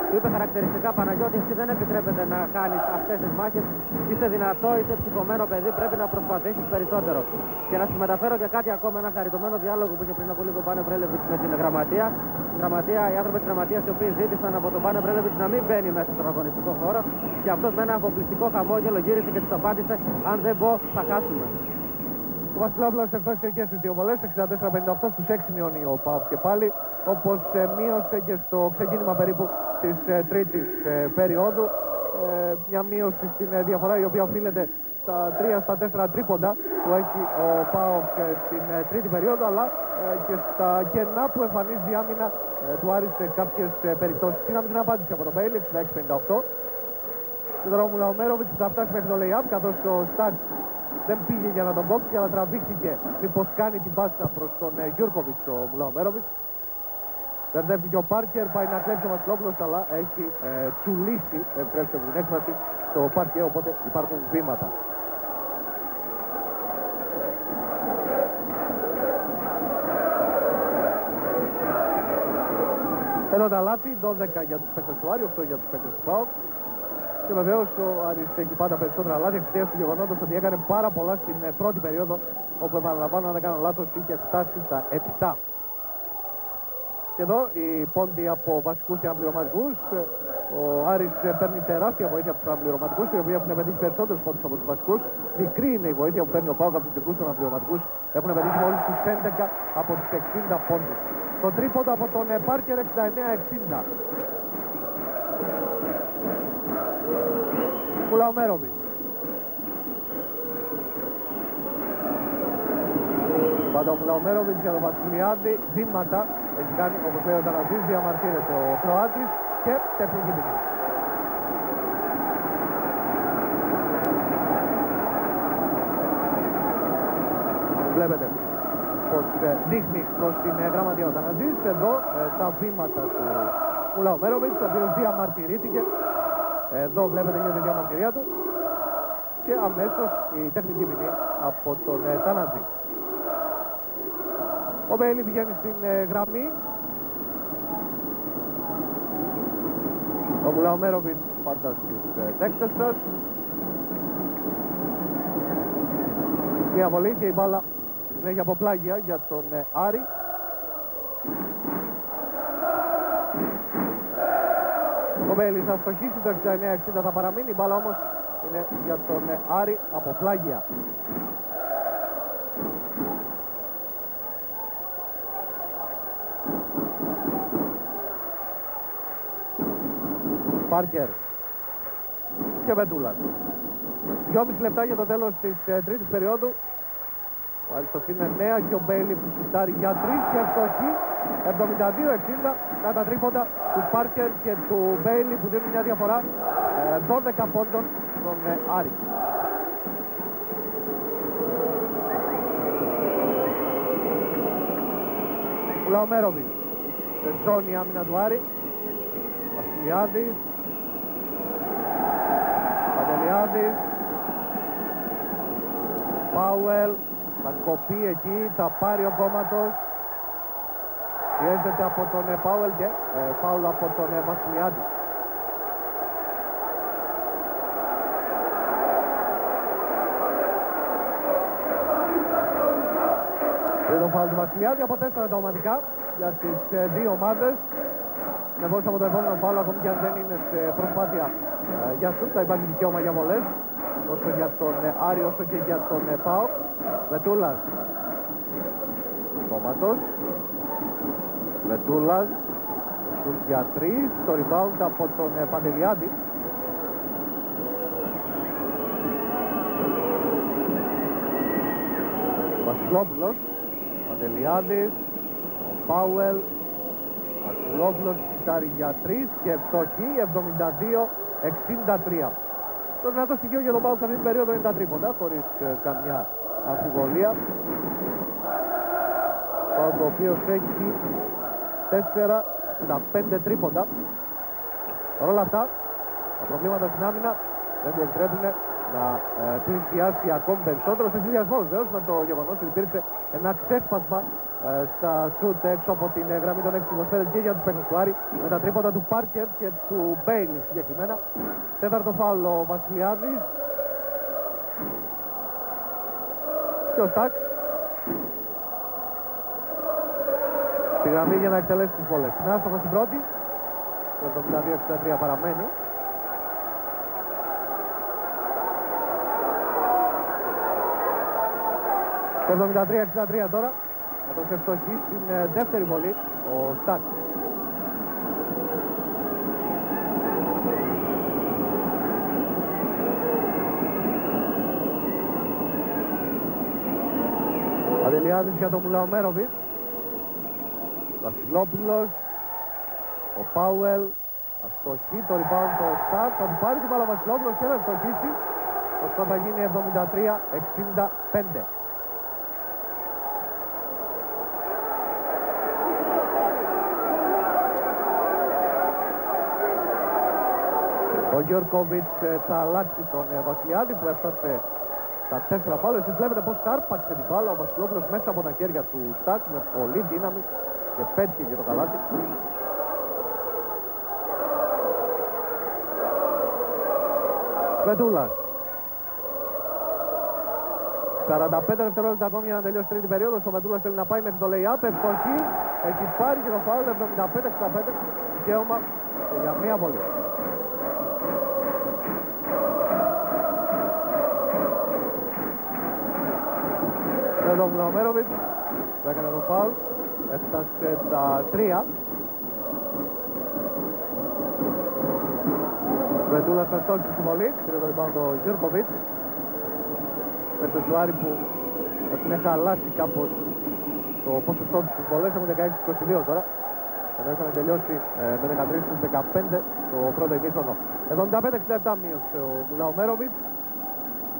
Του είπε χαρακτηριστικά: Παναγιώτη, εσύ δεν επιτρέπεται να κάνεις αυτές τις μάχες. Είσαι δυνατό, είσαι ψυχωμένο παιδί, πρέπει να προσπαθήσεις περισσότερο. Και να σου μεταφέρω και κάτι ακόμα, ένα χαριτωμένο διάλογο που είχε πριν από λίγο ο Πάνε Πρέλεβιτς με την γραμματεία. Οι άνθρωποι της γραμματείας, οι οποίοι ζήτησαν από τον Πάνε Πρέλεβιτς να μην μπαίνει μέσα στον αγωνιστικό χώρο. Και αυτός με ένα αποπληστικό χαμόγελο γύρισε και τους απάντησε: αν δεν μπω, θα χάσουμε. Ο Βασιλόπουλος ευστόχησε και στις 2 βολές, 64-58, στους 6 μειώνει ο ΠΑΟΚ και πάλι, όπως μείωσε και στο ξεκίνημα περίπου της τρίτης περίοδου. Μια μείωση στην διαφορά η οποία οφείλεται στα 3-4 τρίποντα που έχει ο ΠΑΟΚ στην τρίτη περίοδο, αλλά και στα κενά που εμφανίζει η άμυνα του Άρη σε κάποιες περιπτώσεις. Είχαμε την απάντηση από τον Μπέιλι, 66-58. Και τώρα ο Μουλαομέροβιτς θα φτάσει μέχρι το lay-up, καθώς ο Στακ δεν πήγε για να τον κόψει, αλλά τραβήχθηκε μήπως κάνει την πάσα προς τον Γιούρκοβιτς ο Μουλαομέροβιτς. Μπερδεύτηκε ο Πάρκερ, πάει να κλέψει ο Βασιλόπουλος, αλλά έχει τσουλήσει, επιτρέψτε μου την έκφραση, στο Πάρκερ, οπότε υπάρχουν βήματα. Εδώ τα λάθη, 12 για τους παίκτες του Άρη, 8 για τους παίκτες του ΠΑΟΚ. Και βεβαίως ο Άρης έχει πάντα περισσότερα λάθη εξαιτίας του γεγονότος ότι έκανε πάρα πολλά στην πρώτη περίοδο, όπου επαναλαμβάνω, αν δεν κάνω λάθος, είχε φτάσει στα 7. Και εδώ οι πόντοι από βασικούς και αναπληρωματικούς. Ο Άρης παίρνει τεράστια βοήθεια από τους αναπληρωματικούς, οι οποίοι έχουν πετύχει περισσότερους πόντους από τους βασικούς. Μικρή είναι η βοήθεια που παίρνει ο ΠΑΟΚ από τους δικούς του αναπληρωματικούς. Έχουν πετύχει μόλις τους 11 από τους 60 πόντους. Το τρίποντο από τον Πάρκερ 69-60. Μουλαομέροβιτς. Πάντα ο Μουλαομέροβιτς για τον Βασιλιάδη, βήματα έχει κάνει, όπως λέει ο Ταναζής, διαμαρτύρεται ο Κροάτης και τεχνική ποινή. Βλέπετε πως δείχνει προς την γραμματεία ο Ταναζής εδώ τα βήματα του Μουλαομέροβιτς, ο οποίος διαμαρτυρήθηκε. Εδώ βλέπετε για τη διαμαρτυρία του και αμέσως η τεχνική ποινή από τον Ταναζή. Ο Μπέιλι πηγαίνει στην γραμμή. Ο Μουλαομέροβιτς πάντα στις δέκτες σας. Μια βολή και η μπάλα συνέχει από πλάγια για τον Άρη. Ο Μπέιλι θα στοχίσει το 69-60, θα παραμείνει. Η μπάλα όμως είναι για τον Άρη από πλάγια. Πάρκερ και Βεντούλας. 2,5 λεπτά για το τέλος της τρίτης περίοδου. Ο Άρης είναι 9 και ο Μπέιλι που σουτάρει για 3 και ευστοχή. 72-60 κατά τα τρίποντα του Πάρκερ και του Μπέιλι που δίνουν μια διαφορά 12 πόντων στον Άρη. Μουλαομέροβιτς. σε ζώνη άμυνα του Άρη. Βασιλιάδης. Παντελιάδης. Πάουελ. Θα κοπεί εκεί, θα πάρει ο Κόμματος. Πιέζεται από τον Πάουελ και φάουλ από τον Βασιλιάδη. Το φάουλ του Βασιλιάδη από 4 τα ομαδικά για τις δύο ομάδες. Νεβώς από το επόμενο φάουλ, ακόμη και αν δεν είναι σε προσπάθεια για σουτ, θα υπάρχει δικαίωμα για βολές όσο για τον Άρη όσο και για τον ΠΑΟΚ. Βετούλας. Κόμματος. Βετούλας. Σουτ για 3. Το rebound από τον Παντελιάδη. Βασιλόπουλος. Παντελιάδης. Ο Πάουελ. Βασιλόπουλος κοιτάρει για 3 και ευστοχή 72-63. Το δυνατό στοιχείο για τον ΠΑΟΚ σε αυτή την περίοδο είναι τα τρίποντα, χωρίς καμιά αμφιβολία. ΠΑΟΚ ο οποίος έχει 4-5 τρίποντα. Παρ' όλα αυτά, τα προβλήματα στην άμυνα δεν του επιτρέπουν να πλησιάσει ακόμη περισσότερο, σε συνδυασμό βεβαίως με το γεγονός ότι υπήρξε ένα ξέσπασμα στα σουτ έξω από την γραμμή των 6-25 και για τους παίκτες του Άρη, με τα τρίποντα του Πάρκερ και του Μπέιλι συγκεκριμένα. Τέταρτο φάουλ ο Βασιλιάδης και ο Στακ στη γραμμή για να εκτελέσει τις βολές. Είναι άστοχος στην πρώτη, το 72-63 παραμένει. Το 73-63 τώρα, θα τον ευστοχεί στην δεύτερη βολή ο Στακ. Παντελιάδης για τον Μουλαομέροβιτ. Βασιλόπουλος. Ο Πάουελ. Αστοχή, το rebound το Στακ. Θα του πάρει την μπάλα ο Βασιλόπουλος και θα αστοχίσει. Το σκορ θα γίνει 73-65. Ο Γιορκόβιτς θα αλλάξει τον Βασιλιάδη που έφτασε τα 4 φάουλ. Εσείς βλέπετε πως άρπαξε την μπάλα ο Βασιλόπουλος μέσα από τα χέρια του Στακ με πολύ δύναμη και πέτυχε για το καλάτι. Βετούλας. 45 δευτερόλεπτα ακόμη για να τελειώσει τρίτη περίοδος. Ο Βετούλας θέλει να πάει μέχρι το lay-up. Ευστοχή. Έχει πάρει και το φάουλ 75-65. Δικαίωμα για μία βολή. Εδώ ο Μουλαομέροβιτς που έκανε το φάουλ, έφτασε τα 3. Βετούλας θα στόχισε στη βολή, πήρε το rebound ο Γιουρκοβιτς. Παίκτες του Άρη που έχουν χαλάσει κάπως το ποσοστό τους στις βολές, έχουν 16-22 τώρα. Ενώ είχαν τελειώσει με 13-15 το πρώτο ημίχρονο. 75-67 μείωσε ο Μουλαομέροβιτς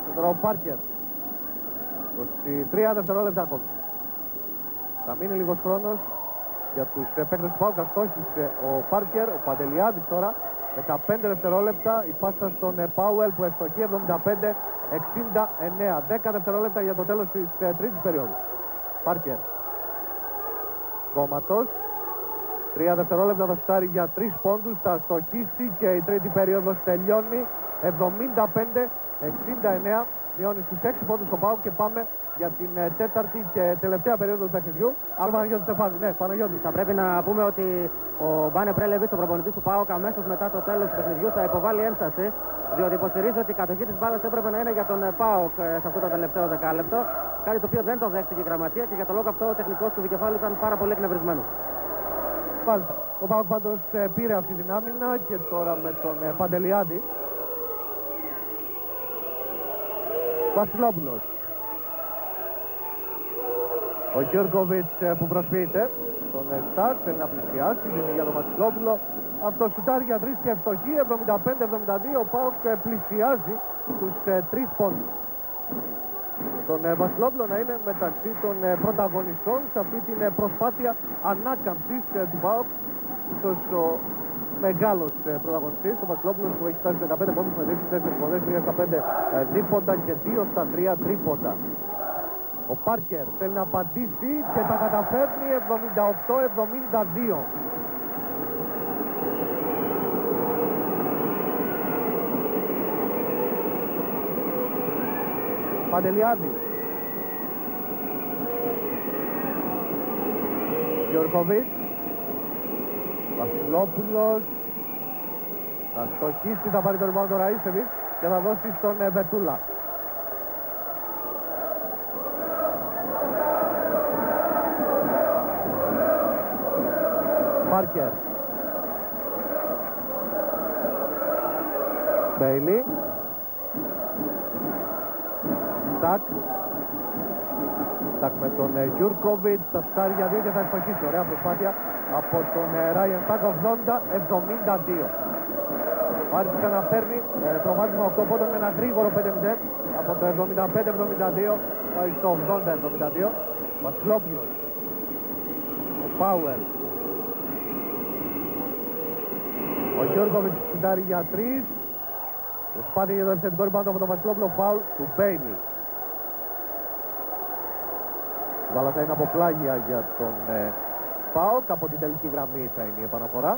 και τώρα ο Πάρκερ. 23 δευτερόλεπτα ακόμη. Θα μείνει λίγος χρόνος για τους παίκτες του ΠΑΟΚ. Αστόχησε ο Πάρκερ, ο Παντελιάδης τώρα. 15 δευτερόλεπτα, η πάσα στον Πάουελ που ευστοχεί 75-69. 10 δευτερόλεπτα για το τέλος της τρίτης περίοδου. Πάρκερ. Κόμματος. 3 δευτερόλεπτα θα σουτάρει για 3 πόντους. Θα αστοχίσει και η τρίτη περίοδος τελειώνει 75-69. Μειώνει στους 6 πόντους ο ΠΑΟΚ και πάμε για την τέταρτη και τελευταία περίοδο του παιχνιδιού. Αν Παναγιώτη Στεφάνου, ναι, Παναγιώτη. Θα πρέπει να πούμε ότι ο Μπάνε Πρέλεβιτς, ο προπονητής του ΠΑΟΚ, αμέσως μετά το τέλος του παιχνιδιού θα υποβάλει ένσταση, διότι υποστηρίζει ότι η κατοχή της μπάλας έπρεπε να είναι για τον ΠΑΟΚ σε αυτό το τελευταίο δεκάλεπτο. Κάτι το οποίο δεν το δέχτηκε η γραμματεία και για το λόγο αυτό ο τεχνικός του δικεφάλου ήταν πάρα πολύ εκνευρισμένος. Μάλιστα. Ο ΠΑΟΚ πάντως πήρε αυτή την άμυνα και τώρα με τον Παντελιάδη. Βασιλόπουλος. Ο Γιώργοβιτς που προσποιείται τον Σταρ, θέλει να πλησιάσει, δίνει για τον Βασιλόπουλο. Αυτό σουτάρει για 3 και ευστοχή, 75-72. Ο ΠΑΟΚ πλησιάζει τους 3 πόντους. τον Βασιλόπουλο να είναι μεταξύ των πρωταγωνιστών σε αυτή την προσπάθεια ανάκαμψης του ΠΑΟΚ. Ίσως ο μεγάλος πρωταγωνιστής, ο Βασιλόπουλος, που έχει φτάσει 15 πόντους με 4 πόντες, 3 στα 5 δίποντα και 2 στα 3 τρίποντα. Ο Πάρκερ θέλει να απαντήσει και τα καταφέρνει 78-72. Παντελιάδης. Γιορκοβίτς. Βασιλόπουλος. Θα στοχίσει, θα πάρει το rebound το Ραΐσεβιτς και θα δώσει στον Βετούλα. Πάρκερ. Μπέιλι. Στακ. Στακ με τον Γιουρκοβιτς. Θα φτάρει για 2 και θα εισποχίσει. Ωραία προσπάθεια από τον Ράιεν Στακ. 80-72. Ο Άρης ξαναφέρνει προβάδισμα 8 πόντων με ένα γρήγορο 5-0. Από το 75-72 πάει στο 80-72. Βασιλόπουλος. Ο Πάουελ. Ο Γιώργοβιτς συντάρει για 3. Προσπάθεια για το επιθετικό rebound από τον Βασιλόπουλο. Φάουλ του Μπέιλι. Η μπάλα θα είναι από πλάγια για τον ΠΑΟΚ. Από την τελική γραμμή θα είναι η επαναφορά.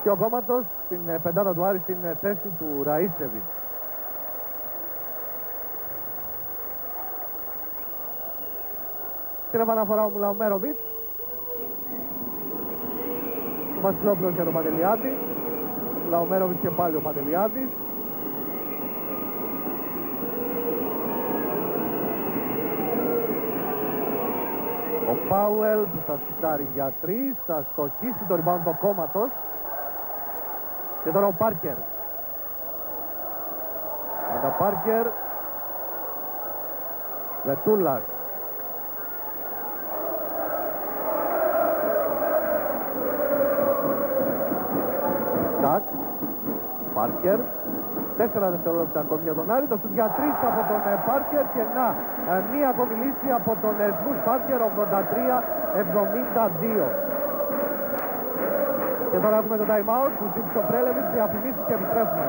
Και ο Κόμματος στην πεντάδα του Άρη στην θέση του Ραΐσεβιτς. Στην επαναφορά ο Μουλαουμέροβιτς. Ο Βασιλόπουλος για τον Παντελιάδη. Ο Μουλαουμέροβιτς και πάλι ο Παντελιάδης. Ο Πάουελ που θα σουτάρει για 3. Θα στοχίσει το rebound του Κόμματος. Και τώρα ο Πάρκερ. Αντα Πάρκερ. Βετούλας. Στακ. Πάρκερ. 4 δευτερόλεπτα ακόμη για τον Άρη. Το σουτ για 3 από τον Πάρκερ. Και να, μία ακόμη λύση από τον Σμους Πάρκερ. 83-72. Και τώρα έχουμε το time out που ζήτησε ο Πρέλεβιτς, διαφημίσεις και επιστρέφουμε.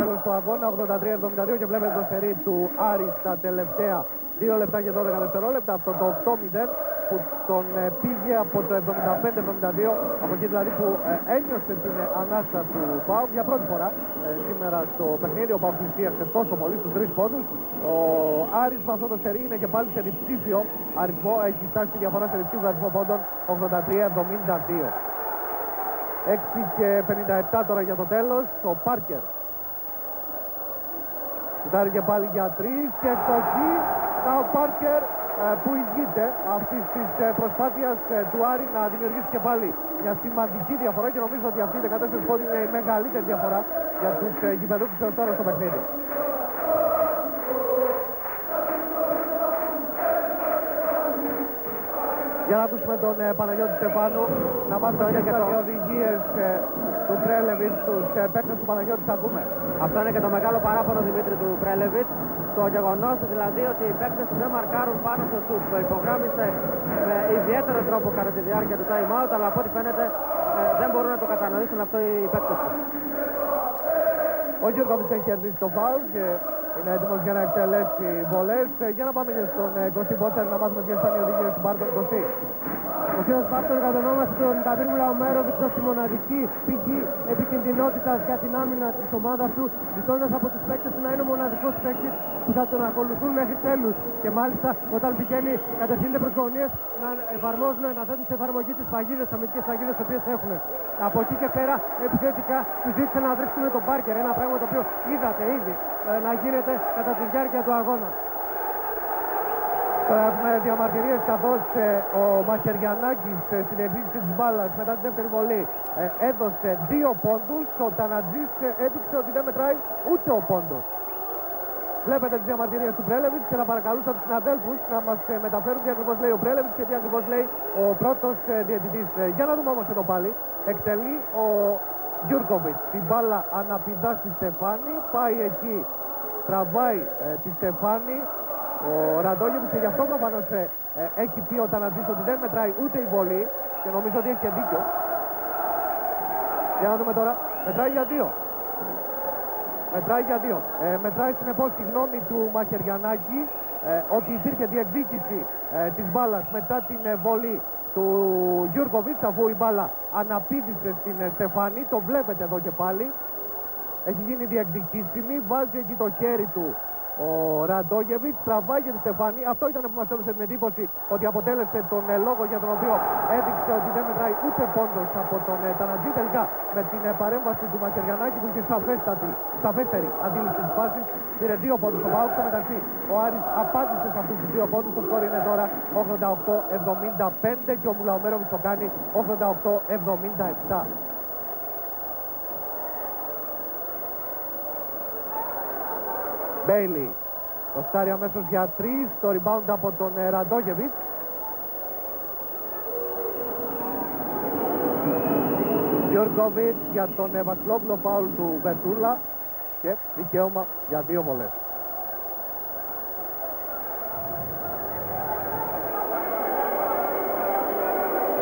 Τέλος του αγώνα 83-72 και βλέπετε το σερί του Άρη στα τελευταία 2 λεπτά και 12 δευτερόλεπτα. Αυτό το 8-0 που τον πήγε από το 75-72, από εκεί δηλαδή που ένιωσε την ανάσα του ΠΑΟΚ για πρώτη φορά σήμερα στο παιχνίδι. Ο ΠΑΟΚ πλησίασε τόσο πολύ στους 3 πόντους. Ο Άρης με αυτό το σερί είναι και πάλι σε διψήφιο αριθμό, έχει φτάσει τη διαφορά σε διψήφιο αριθμό πόντων 83-72. 6 και 57 τώρα για το τέλος. Ο Πάρκερ κοιτάρει και πάλι για 3 και στοχή. Ο Πάρκερ που ηγείται αυτής της προσπάθειας του Άρη να δημιουργήσει και πάλι μια σημαντική διαφορά και νομίζω ότι αυτή η 14 πόντοι είναι η μεγαλύτερη διαφορά για τους γηπεδούχους έως τώρα στο παιχνίδι. Για να ακούσουμε τον Παναγιώτη Στεφάνου να μάθουμε και τις οδηγίες του Πρέλεβιτς στους παίκτες του Παναγιώτη. Θα ακούμε. Αυτό είναι και το μεγάλο παράπονο, Δημήτρη, του Πρέλεβιτς. Το γεγονός δηλαδή ότι οι παίκτες δεν μαρκάρουν πάνω στο σουτ. Το υπογράμμισε με ιδιαίτερο τρόπο κατά τη διάρκεια του time out, αλλά από ό,τι φαίνεται δεν μπορούν να το κατανοήσουν αυτό οι παίκτες του. Ο Γιώργοβιτς έχει κερδίσει το φάουλ και είναι έτοιμος για να εκτελέσει βολές. Για να πάμε και στον Κωστή Μπότσαρ να μάθουμε ποιες ήταν οι οδηγίες του Μπάρτον. Κωστή. Ο κ. Μπάρτον κατονόμασε τον Ταβίρ Μουλαουμέροβιτς ως τη μοναδική πηγή επικινδυνότητας για την άμυνα της ομάδας του, ζητώντας από τους παίκτες του να είναι ο μοναδικός παίκτης που θα τον ακολουθούν μέχρι τέλους. Και μάλιστα όταν πηγαίνει κατευθύνεται προς γωνίες να εφαρμόζουν, να θέτουν σε εφαρμογή τις παγίδες, τις αμυντικές παγίδες τις οποίες έχουν. Από εκεί και πέρα επιθετικά τους ζήτησε να βρίσκουν τον Πάρκερ, ένα πράγμα το οποίο είδατε ήδη να γίνεται κατά τη διάρκεια του αγώνα. Τώρα έχουμε διαμαρτυρίες καθώς ο Μαχαιριανάκης στην εκδίκηση της μπάλας μετά την δεύτερη βολή έδωσε 2 πόντους. Ο Τανατζής έδειξε ότι δεν μετράει ούτε ο πόντος. Βλέπετε τις διαμαρτυρίες του Πρέλεβιτς και θα παρακαλούσα τους συναδέλφους να μας μεταφέρουν τι ακριβώς λέει ο Πρέλεβιτς και τι ακριβώς λέει ο πρώτος διαιτητής. Για να δούμε όμως εδώ πάλι. Εκτελεί ο Γιούρκοβιτς. Την μπάλα αναπηδά στη Στεφάνη. Πάει εκεί. Τραβάει τη Στεφάνη. Ο Ραντόγεβιτς και γι' αυτό προφανώς έχει πει ο Τανατζής ότι δεν μετράει ούτε η βολή. Και νομίζω ότι έχει και δίκιο. Για να δούμε τώρα. Μετράει για 2. Μετράει για 2. Μετράει συνεπώς τη γνώμη του Μαχαιριανάκη ότι υπήρχε διεκδίκηση της μπάλας μετά την βολή του Γιούρκοβιτς, αφού η μπάλα αναπήδησε στην Στεφάνη. Το βλέπετε εδώ και πάλι. Έχει γίνει διεκδικήσιμη. Βάζει εκεί το χέρι του ο Ραντόγεβιτς, τραβάει τη Στεφάνη. Αυτό ήταν που μας έδωσε την εντύπωση ότι αποτέλεσε τον λόγο για τον οποίο έδειξε ότι δεν μετράει ούτε πόντος από τον Τανατζή. Τελικά με την παρέμβαση του Μαχαιριανάκη που είχε σαφέστερη αντίληψη της φάσης, πήρε 2 πόντους στο ΠΑΟΚ. Στο μεταξύ ο Άρης απάντησε σε αυτούς τους 2 πόντους. Το σκορ είναι τώρα 88-75 και ο Μουλαομέροβιτς το κάνει 88-77. Μπέιλι, το στάρι αμέσως για 3, το rebound από τον Ραντόγεβιτς. Γιούρκοβιτς για τον Βασιλόπουλο, φάουλ του Βετούλα και δικαίωμα για 2 βολές.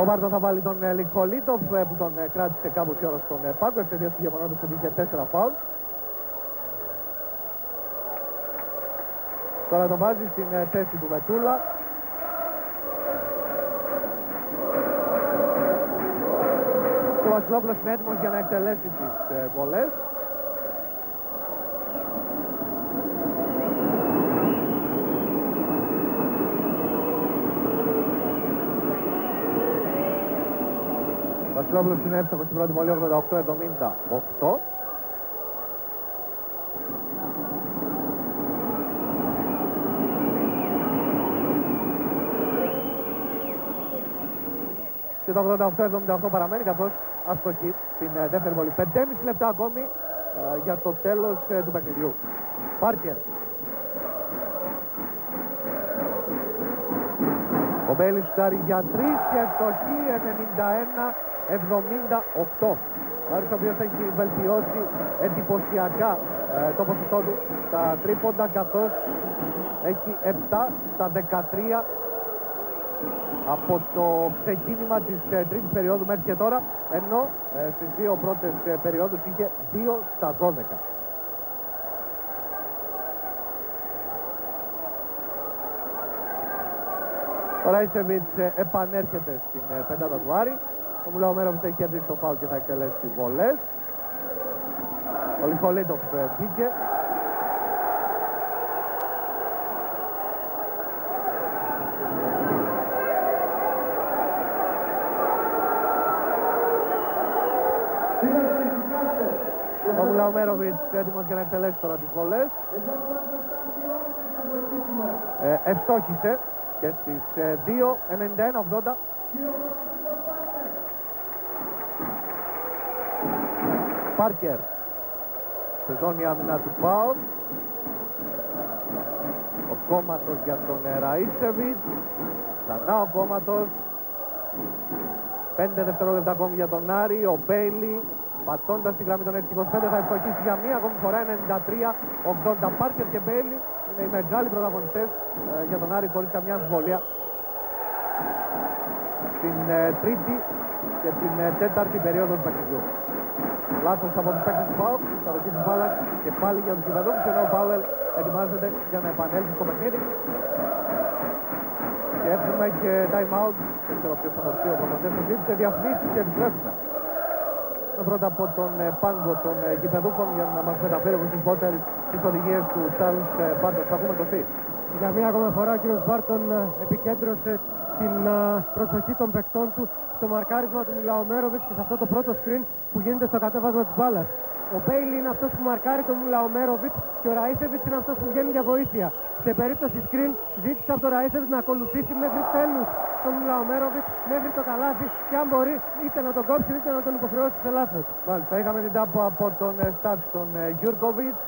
Ο Μάρτον θα βάλει τον Λικφολίτοφ που τον κράτησε κάπως η ώρα στον πάγκο εξαιτίας του γεγονότος ότι είχε 4 φάουλ. Τώρα τον βάζει στην θέση του Βετούλα. Ο Βασιλόπουλος είναι έτοιμος για να εκτελέσει τις βολές. Ο Βασιλόπουλος είναι εύστοχος στην πρώτη βολή, 88-78. Και το 88-78 παραμένει καθώς αστοχή στην δεύτερη βολή. 5,5 λεπτά ακόμη για το τέλος του παιχνιδιού. Πάρκερ. Ο Μπέιλι σουτάρει για 3 και ευτοχή 91-78. Ο Άρης ο οποίος έχει βελτιώσει εντυπωσιακά το ποσοστό του στα τρίποντα, καθώς έχει 7 στα 13 από το ξεκίνημα της τρίτης περίοδου μέχρι και τώρα, ενώ στις 2 πρώτες περιόδους είχε 2 στα 12. Ο Ράισεβιτς επανέρχεται στην πεντάδα του Άρη. Ο Μουλαομέροβιτς έχει κερδίσει το φάουλ και θα εκτελέσει τις βολές. Ο Λιχολίτοφ βγήκε. Ο Μουλαομέροβιτς έτοιμος για να εκτελέσει τώρα τις βολές. Ευστόχησε και στις 2, 91-80. Πάρκερ σε ζώνη άμυνα του ΠΑΟΚ. Ο Κόμματος για τον Ραΐσεβιτς. Ξανά ο Κόμματος. 5 δευτερόλεπτα ακόμη για τον Άρη. Ο Μπέιλι πατώντας τη γραμμή των 6-25 θα ευστοχίσει για μία ακόμη φορά. 93-80. Πάρκερ και Μπέιλι είναι οι μεγάλοι πρωταγωνιστές για τον Άρη, χωρίς καμιά αμφιβολία. Στην τρίτη και την τέταρτη περίοδο του παιχνιδιού. Λάθος από τους παίκτες του ΠΑΟΚ, κατοχή της μπάλας και πάλι για τους γηπεδούχους, ενώ ο Πάουελ ετοιμάζεται για να επανέλθει στο παιχνίδι. Και έχουμε και time out, δεν ξέρω ποιος θα μορφεί ο προπονητής του ζήτησε, διαφημίσεις και επιστρέφουμε. Πρώτα από τον πάγκο των γηπεδούχων για να μας μεταφέρει όπως υπότεροι τις οδηγίες του Τσάρλς Μπάρτον. Θα ακούμε το ΣΥ. Για μία ακόμα φορά ο κύριος Μπάρτον επικέντρωσε την προσοχή των παικτών του στο μαρκάρισμα του Μουλαομέροβιτς και σε αυτό το πρώτο screen που γίνεται στο κατέβασμα της μπάλας. Ο Μπέιλι είναι αυτός που μαρκάρει τον Μουλαομέροβιτς και ο Ραΐσεβιτς είναι αυτός που βγαίνει για βοήθεια. Σε περίπτωση screen ζήτησε από τον Ραΐσεβιτς να ακολουθήσει μέχρι τέλους τον Μουλαομέροβιτς, μέχρι το καλάθι και αν μπορεί είτε να τον κόψει είτε να τον υποχρεώσει σε λάθος. Μάλιστα, είχαμε την τάπο από τον Στάτ στον Γιούρκοβιτς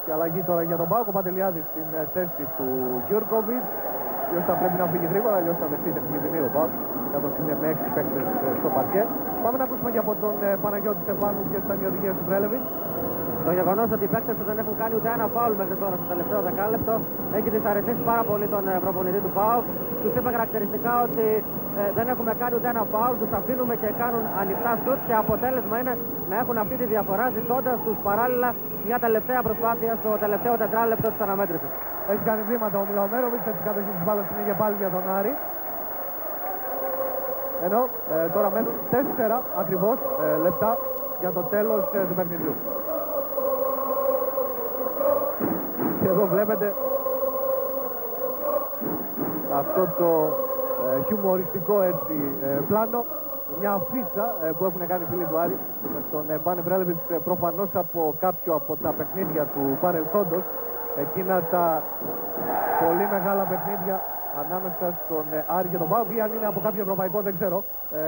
Και αλλαγή τώρα για τον ΠΑΟΚ, ο Παντελιάδης στην θέση του Γιούρκοβιτς. Ποιος θα πρέπει να φύγει γρήγορα, αλλιώς θα δεχτεί τεχνική ποινή ο ΠΑΟΚ, καθώς είναι με 6 παίκτες στο παρκέ. Πάμε να ακούσουμε και από τον Παναγιώτη Στεφάνου ποιες ήταν οι οδηγίες του Πρέλεβιτς. Το γεγονός ότι οι παίκτες δεν έχουν κάνει ούτε ένα φάουλ μέχρι τώρα στο τελευταίο δεκάλεπτο έχει δυσαρεστήσει πάρα πολύ τον προπονητή του ΠΑΟΚ. Τους είπε χαρακτηριστικά ότι δεν έχουμε κάνει ούτε ένα φάουλ, τους αφήνουμε και κάνουν ανοιχτά σουτ και αποτέλεσμα είναι να έχουν αυτή τη διαφορά, ζητώντας τους παράλληλα μια τελευταία προσπάθεια στο τελευταίο τετράλεπτο της αναμέτρησης. Έχει κάνει βήματα ο Μιλαομέροβιτς, έτσι η κατοχή της μπάλας είναι και πάλι για τον Άρη. Ενώ τώρα μένουν 4 ακριβώς λεπτά για το τέλος του παιχνιδιού. Και εδώ βλέπετε αυτό το χιουμοριστικό έτσι πλάνο, μια αφίσα που έχουν κάνει φίλοι του Άρη με τον Πάνε Πρέλεβιτς, προφανώς από κάποιο από τα παιχνίδια του παρελθόντος, εκείνα τα πολύ μεγάλα παιχνίδια ανάμεσα στον Άρη και τον ΠΑΟΚ, ή αν είναι από κάποιο ευρωπαϊκό δεν ξέρω.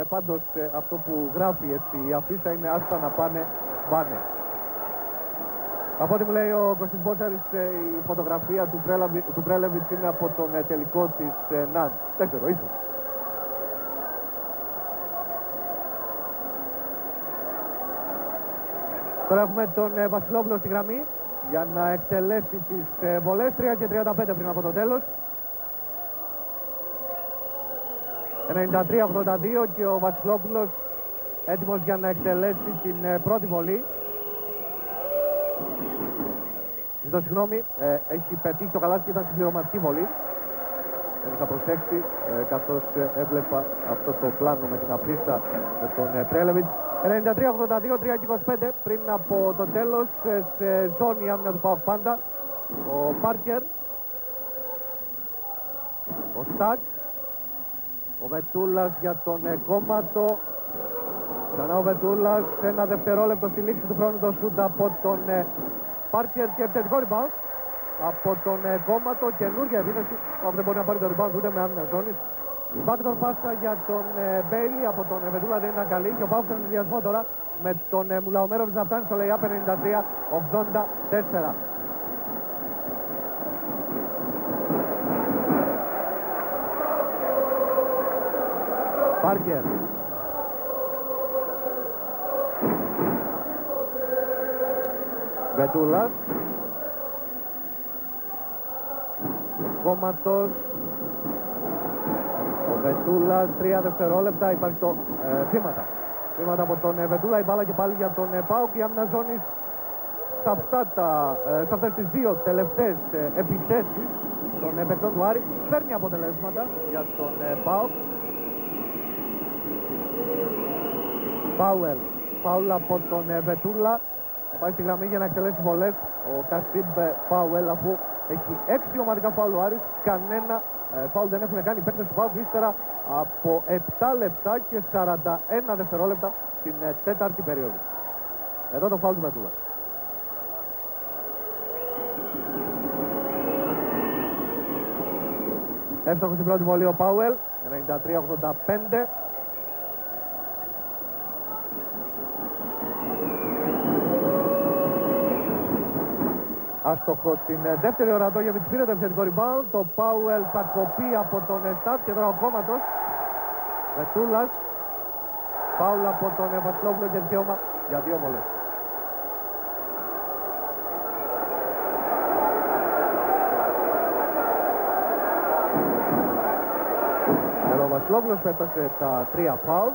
Πάντως αυτό που γράφει έτσι η αφίσα είναι «Άστα να πάνε, πάνε». Από ό,τι μου λέει ο Κωστής Μπότσαρης, η φωτογραφία του Πρέλεβιτς είναι από τον τελικό της ΝΑΝ. Δεν ξέρω, ίσως. Τώρα έχουμε τον Βασιλόπουλο στη γραμμή για να εκτελέσει τις βολές. 3 και 35 πριν από το τέλος. 93-82 και ο Βασιλόπουλος έτοιμος για να εκτελέσει την πρώτη βολή. Ζητώ συγγνώμη, έχει πετύχει το καλάθι και ήταν συμπληρωματική βολή. Δεν είχα προσέξει καθώς έβλεπα αυτό το πλάνο με την αφίσα με τον Πρέλεβιτς. 93-82, 3 και 25 πριν από το τέλος, σε ζώνη άμυνα του ΠΑΟΚ πάντα. Ο Πάρκερ, ο Στακ, ο Βετούλας για τον Κόμματο. Ξανά ο Βετούλας, ένα δευτερόλεπτο στη λήξη του χρόνου το σούτ από τον Πάρκερ και επιθετικό rebound από τον Κόμματο. Καινούργια επίθεση, δεν μπορεί να πάρει το rebound ούτε με άμυνα ζώνης. Backdoor πάσα για τον Μπέιλι από τον Βετούλα δεν ήταν καλή και ο ΠΑΟΚ στον ενδιασμό τώρα με τον Μουλαομέροβιτς να φτάνει στο lay-up 93-84. Πάρκερ. Βετούλας. Κόμματος. Ο Βετούλας, 3 δευτερόλεπτα, υπάρχει το βήματα. Βήματα από τον Βετούλα, η μπάλα και πάλι για τον ΠΑΟΚ. Η άμυνα ζώνης σε αυτές τις δύο τελευταίες επιθέσεις των παικτών του Άρη παίρνει αποτελέσματα για τον ΠΑΟΚ. Φάουλ από τον Βετούλα. Θα πάει στη γραμμή για να εκτελέσει βολές ο Κασίμπ Πάουελ, αφού έχει 6 ομαδικά φάουλ ο Άρης. Κανένα φάουλ δεν έχουν κάνει οι παίκτες του ΠΑΟΚ ύστερα από 7 λεπτά και 41 δευτερόλεπτα στην τέταρτη περίοδο. Εδώ το φάουλ του Βετούλα. Εύστοχος στην πρώτη βολή ο Πάουελ, 93-85. Άστοχο στην δεύτερη, ο Ραντόγεβιτς πήρε το επιθετικό rebound. Το Πάουελ θα κοπεί από τον Στατ και τώρα ο Κόμματος. Βετούλας. Πάουλ από τον Βασιλόπουλο και δικαίωμα για 2 βολές. Εδώ ο Βασιλόπουλος πέφτασε τα 3 φάουλ.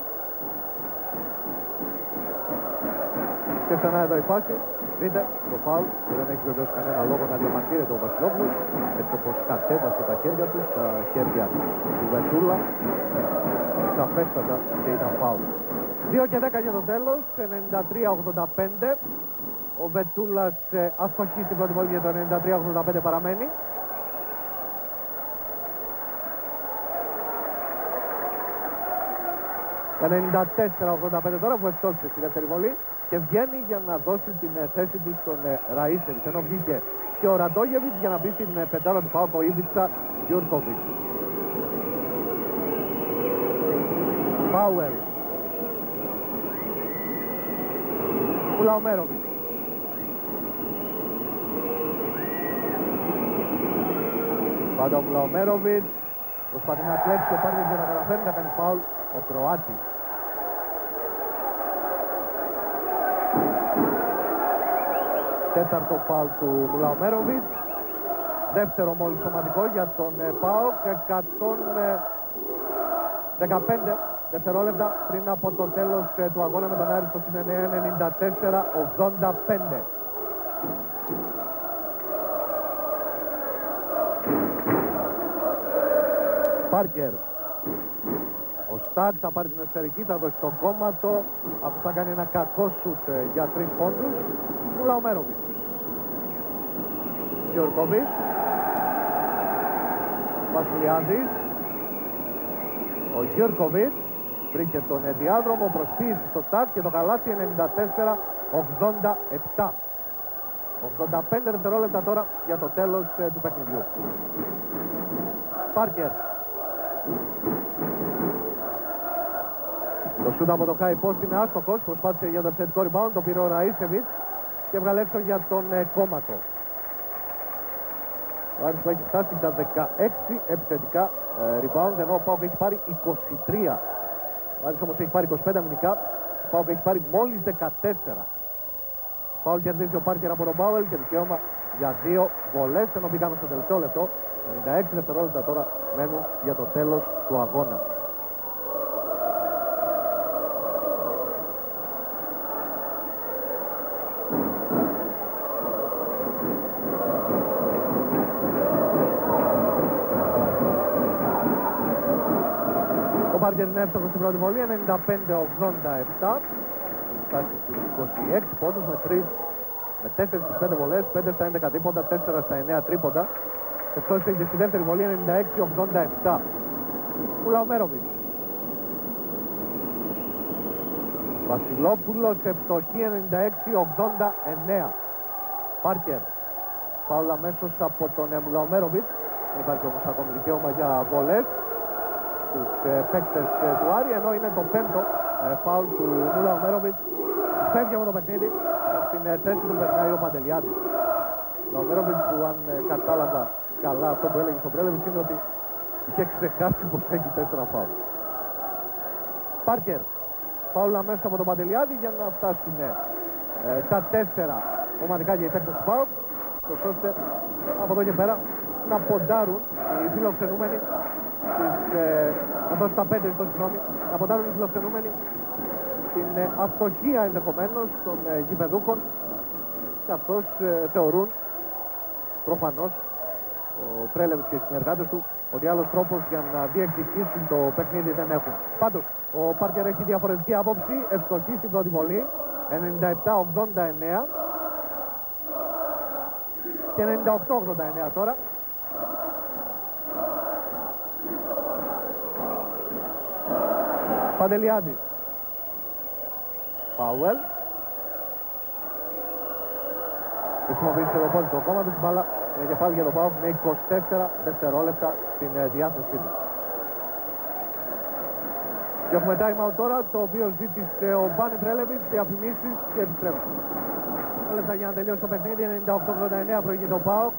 Και ξανά εδώ η φάση. Δείτε το φάουλ και δεν έχει βεβαίως κανένα λόγο να διαμαρτύρεται ο Βασιλόπουλος, έτσι όπως κατέβασε τα χέρια του στα χέρια του Βετούλα. Σαφέστατα και ήταν φάουλ. 2 και 10 για το τέλος, 93-85. Ο Βετούλας αστοχεί στην πρώτη βολή για το 93-85 παραμένει. Το 94-85 τώρα που ευστόχησε στη δεύτερη βολή και βγαίνει για να δώσει την θέση του στον Ραΐσεβιτς, ενώ βγήκε και ο Ραντόγεβιτς για να μπει στην πεντάδα του ΠΑΟΚ ο Ήβιτσα Γιούρκοβιτς. Πάουελ. Μουλαομέροβιτς. Πάντα ο Μλαομέροβιτς προσπαθεί να κλέψει ο Πάρτιερ για να καταφέρει να κάνει φάουλ ο Κροάτης. Τέταρτο φάουλ του Μλαομέροβιτς. Δεύτερο μόλις σωματικό για τον ΠΑΟΚ. 115 δευτερόλεπτα πριν από το τέλος του αγώνα με τον Άρη στο 94-85. Πάρκερ. Ο Στάκ θα πάρει την εσωτερική, θα δώσει τον κόμματο. Αυτό θα κάνει ένα κακό σουτ για 3 πόντους. Μουλαομέροβιτς. Γιορκοβίτς. Βασιλιάδης. Ο Γιορκοβίτς βρήκε τον διάδρομο, προσποίηση στο Στάκ και το καλάθι 94-87. 85 δευτερόλεπτα τώρα για το τέλος του παιχνιδιού. Πάρκερ. Το σούτ από το high post είναι άστοχος. Προσπάθησε για το επιθετικό rebound, το πήρε ο Ραΐσεβιτς και έβγαλε έξω για τον κόμματο. Ο Άρης που έχει φτάσει τα 16 επιθετικά rebound, ενώ ο ΠΑΟΚ έχει πάρει 23. Ο Άρης όμως έχει πάρει 25 αμυντικά, ο ΠΑΟΚ έχει πάρει μόλις 14. Πάουλ κερδίζει ο Πάρκερ από τον Πάουελ και δικαίωμα για 2 βολές, ενώ μπήκαμε στο τελευταίο λεπτό. 96 δευτερόλεπτα τώρα μένουν για το τέλος του αγώνα. Ο Πάρκερ είναι εύστοχος στην πρώτη βολή, 95-87. Φτάσει στους 26 πόντους με 4 στις 5 βολές, 5 στα 11 τρίποντα, 4 στα 9 τρίποντα. Εξώστε και στη δεύτερη βολή 96-87. Μουλαομέροβιτς. Βασιλόπουλος ευστοχή 96-89. Πάρκερ. Φάουλ αμέσως από τον Μουλαομέροβιτς. Δεν υπάρχει όμως ακόμη δικαίωμα για βολές στους παίκτες του Άρη, ενώ είναι το 5ο φάουλ του Μουλαομέροβιτς. Φεύγει από το παιχνίδι. Στην θέση του περνάει ο Παντελιάδης. Ο Μουλαομέροβιτς, που αν κατάλαβα καλά αυτό που έλεγε στο πρέλεβιτς, είναι ότι είχε ξεχάσει πως έχει 4 φάουλ. Πάρκερ. Φάουλ αμέσως από τον Παντελιάδη για να φτάσουν τα 4 ομαδικά για οι παίκτες του ΠΑΟΚ, ώστε από εδώ και πέρα να ποντάρουν οι φιλοξενούμενοι να δώσουν τα 5 να ποντάρουν οι φιλοξενούμενοι την αστοχία ενδεχομένως των γηπεδούχων, καθώς θεωρούν προφανώς ο Πρέλεβιτς και οι συνεργάτες του ότι άλλος τρόπος για να διεκδικήσουν το παιχνίδι δεν έχουν. Πάντως ο Πάρκερ έχει διαφορετική άποψη, ευστοχή στην πρώτη βολή, 97-89 και 98-89 τώρα. Παντελιάδης. Πάουελ. Χρησιμοποιήσε το πόδι του κόμμα του, μπάλα είναι κεφάλι για τον ΠΑΟΚ με 24 δευτερόλεπτα στην διάθεσή του. Και έχουμε time out τώρα, το οποίο ζήτησε ο Μπάνε Πρέλεβιτς, διαφημίσεις και επιστρέφουμε. Λεπτά για να τελειώσει το παιχνίδι, 98-89 προηγεί το ΠΑΟΚ.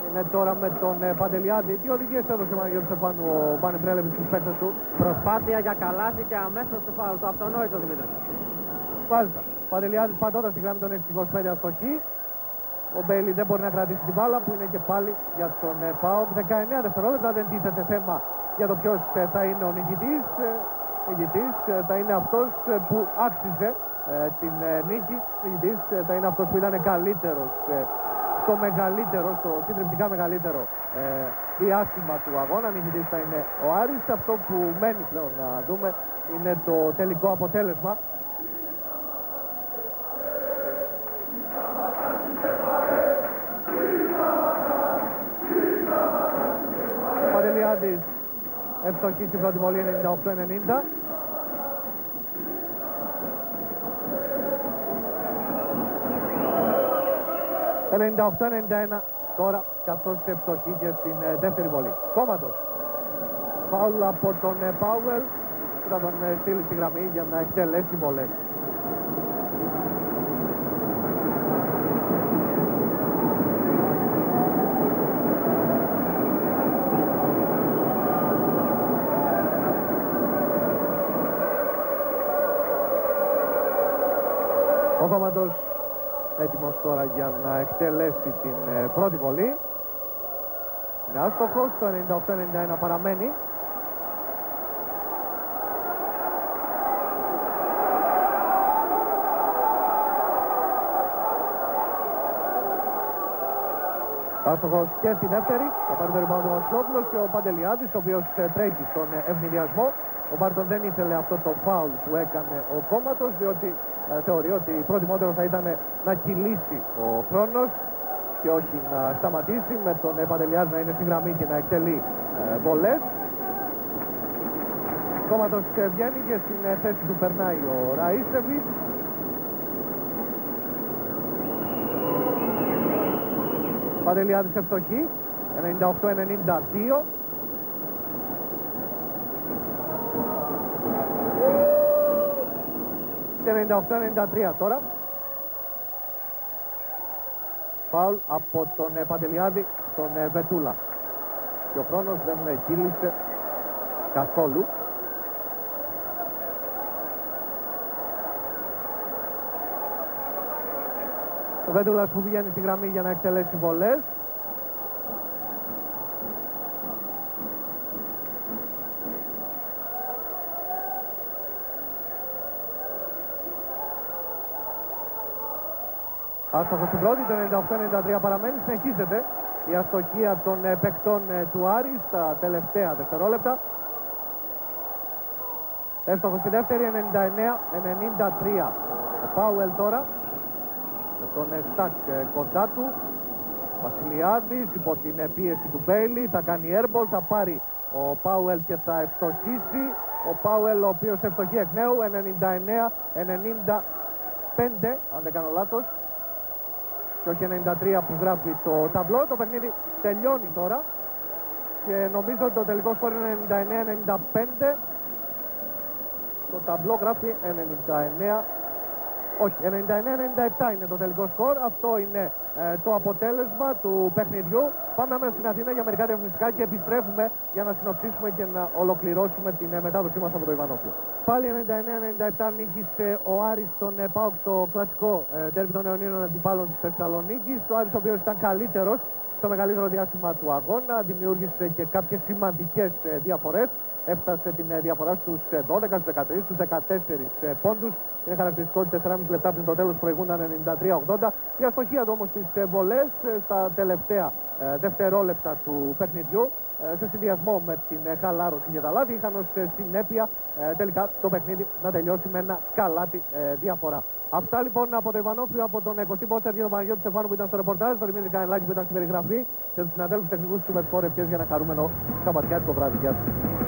Είναι τώρα με τον Παντελιάδη. Τι οδηγίες έδωσε Παναγιώτη Στεφάνου ο Μπάνε Πρέλεβιτς στους παίκτες του? Προσπάθεια για καλάθι και αμέσως σε φάουλ. Το αυτονόητο, Δημήτρη. Μάλιστα. Παντελιάδης παντώντας τη γραμμή των 6-25 αστοχή. Ο Μπέιλι δεν μπορεί να κρατήσει την μπάλα, που είναι και πάλι για τον ΠΑΟΚ. 19 δευτερόλεπτα, δεν τίθεται θέμα για το ποιος θα είναι ο νικητής. Νικητής θα είναι αυτός που άξιζε την νίκη. Νικητής θα είναι αυτός που ήταν καλύτερος στο μεγαλύτερο, στο συντριπτικά μεγαλύτερο διάστημα του αγώνα. Νικητής θα είναι ο Άρης. Αυτό που μένει πλέον να δούμε είναι το τελικό αποτέλεσμα. Παντελιάδης ευστοχή στην πρώτη βολή, 98-90. «98-91» τώρα, καθώς ευστοχή και στην δεύτερη βολή. Κόμματος. Φάουλ από τον Πάουελ, που θα τον στείλει στη γραμμή για να εκτελέσει βολές. Ο Κόμματος έτοιμος τώρα για να εκτελέσει την πρώτη βολή. Είναι άστοχος, το 98-91 παραμένει. Άστοχος και στη δεύτερη, θα πάρει το rebound ο Βασιλόπουλος και ο Παντελιάδης, ο οποίος τρέχει στον ευνηδιασμό. Ο Μπάρτον δεν ήθελε αυτό το φάουλ που έκανε ο Κόμματος, διότι θεωρεί ότι προτιμότερο θα ήταν να κυλήσει ο χρόνος και όχι να σταματήσει, με τον Παντελιάδη να είναι στη γραμμή και να εκτελεί βολές. Ο Κόμματος βγαίνει και στην θέση του περνάει ο Ραΐσεβιτς. Παντελιάδης ευστοχή, 98-92. Και 98-93 τώρα. Φάουλ από τον Παντελιάδη στον Βετούλα. Και ο χρόνος δεν κύλησε καθόλου. Ο Βέτουλας που βγαίνει στη γραμμή για να εκτελέσει βολές. Άστοχος στην πρώτη, το 98-93 παραμένει. Συνεχίζεται η αστοχία των παικτών του Άρη στα τελευταία δευτερόλεπτα. Εύστοχος στη δεύτερη, 99-93. Ο Πάουελ τώρα με τον Στακ κοντά του. Βασιλιάδης υπό την πίεση του Μπέιλι θα κάνει airball, θα πάρει ο Πάουελ και θα ευστοχίσει. Ο Πάουελ ο οποίος ευστοχεί εκ νέου, 99-95 αν δεν κάνω λάθος και όχι 93 που γράφει το ταμπλό. Το παιχνίδι τελειώνει τώρα και νομίζω ότι το τελικό σκορ είναι 99-95. Το ταμπλό γράφει 99. Όχι, 99-97 είναι το τελικό σκορ. Αυτό είναι το αποτέλεσμα του παιχνιδιού. Πάμε άμεσα στην Αθήνα για μερικά διαφημιστικά και επιστρέφουμε για να συνοψίσουμε και να ολοκληρώσουμε την μετάδοσή μας από το Ιβανόπιο. Πάλι 99-97 νίκησε ο Άρης τον ΠΑΟΚ στο κλασικό ντέρμπι των αιωνίων αντιπάλων της Θεσσαλονίκης. Ο Άρης ο οποίος ήταν καλύτερος στο μεγαλύτερο διάστημα του αγώνα, δημιούργησε και κάποιες σημαντικές διαφορές. Έφτασε την διαφορά στους 12, στους 13, στους 14 πόντους. Είναι χαρακτηριστικό ότι 4,5 λεπτά πριν το τέλος προηγούνταν 93-80. Η αστοχία του όμως στις βολές στα τελευταία δευτερόλεπτα του παιχνιδιού, σε συνδυασμό με την χαλάρωση για τα λάθη, είχαν ως συνέπεια τελικά το παιχνίδι να τελειώσει με ένα καλάτι διαφορά. Αυτά λοιπόν από το Ιβανόφιο, από τον Κωστή Πόστερ και τον Παναγιώτη Στεφάνου που ήταν στο ρεπορτάζ, τον Δημήτρη Κανελάκη που ήταν στην περιγραφή και τους συναδέλφους τεχνικούς του Super Sport. Ευχές για ένα χαρούμενο σαββατιάτικο βράδυ. Γεια σας.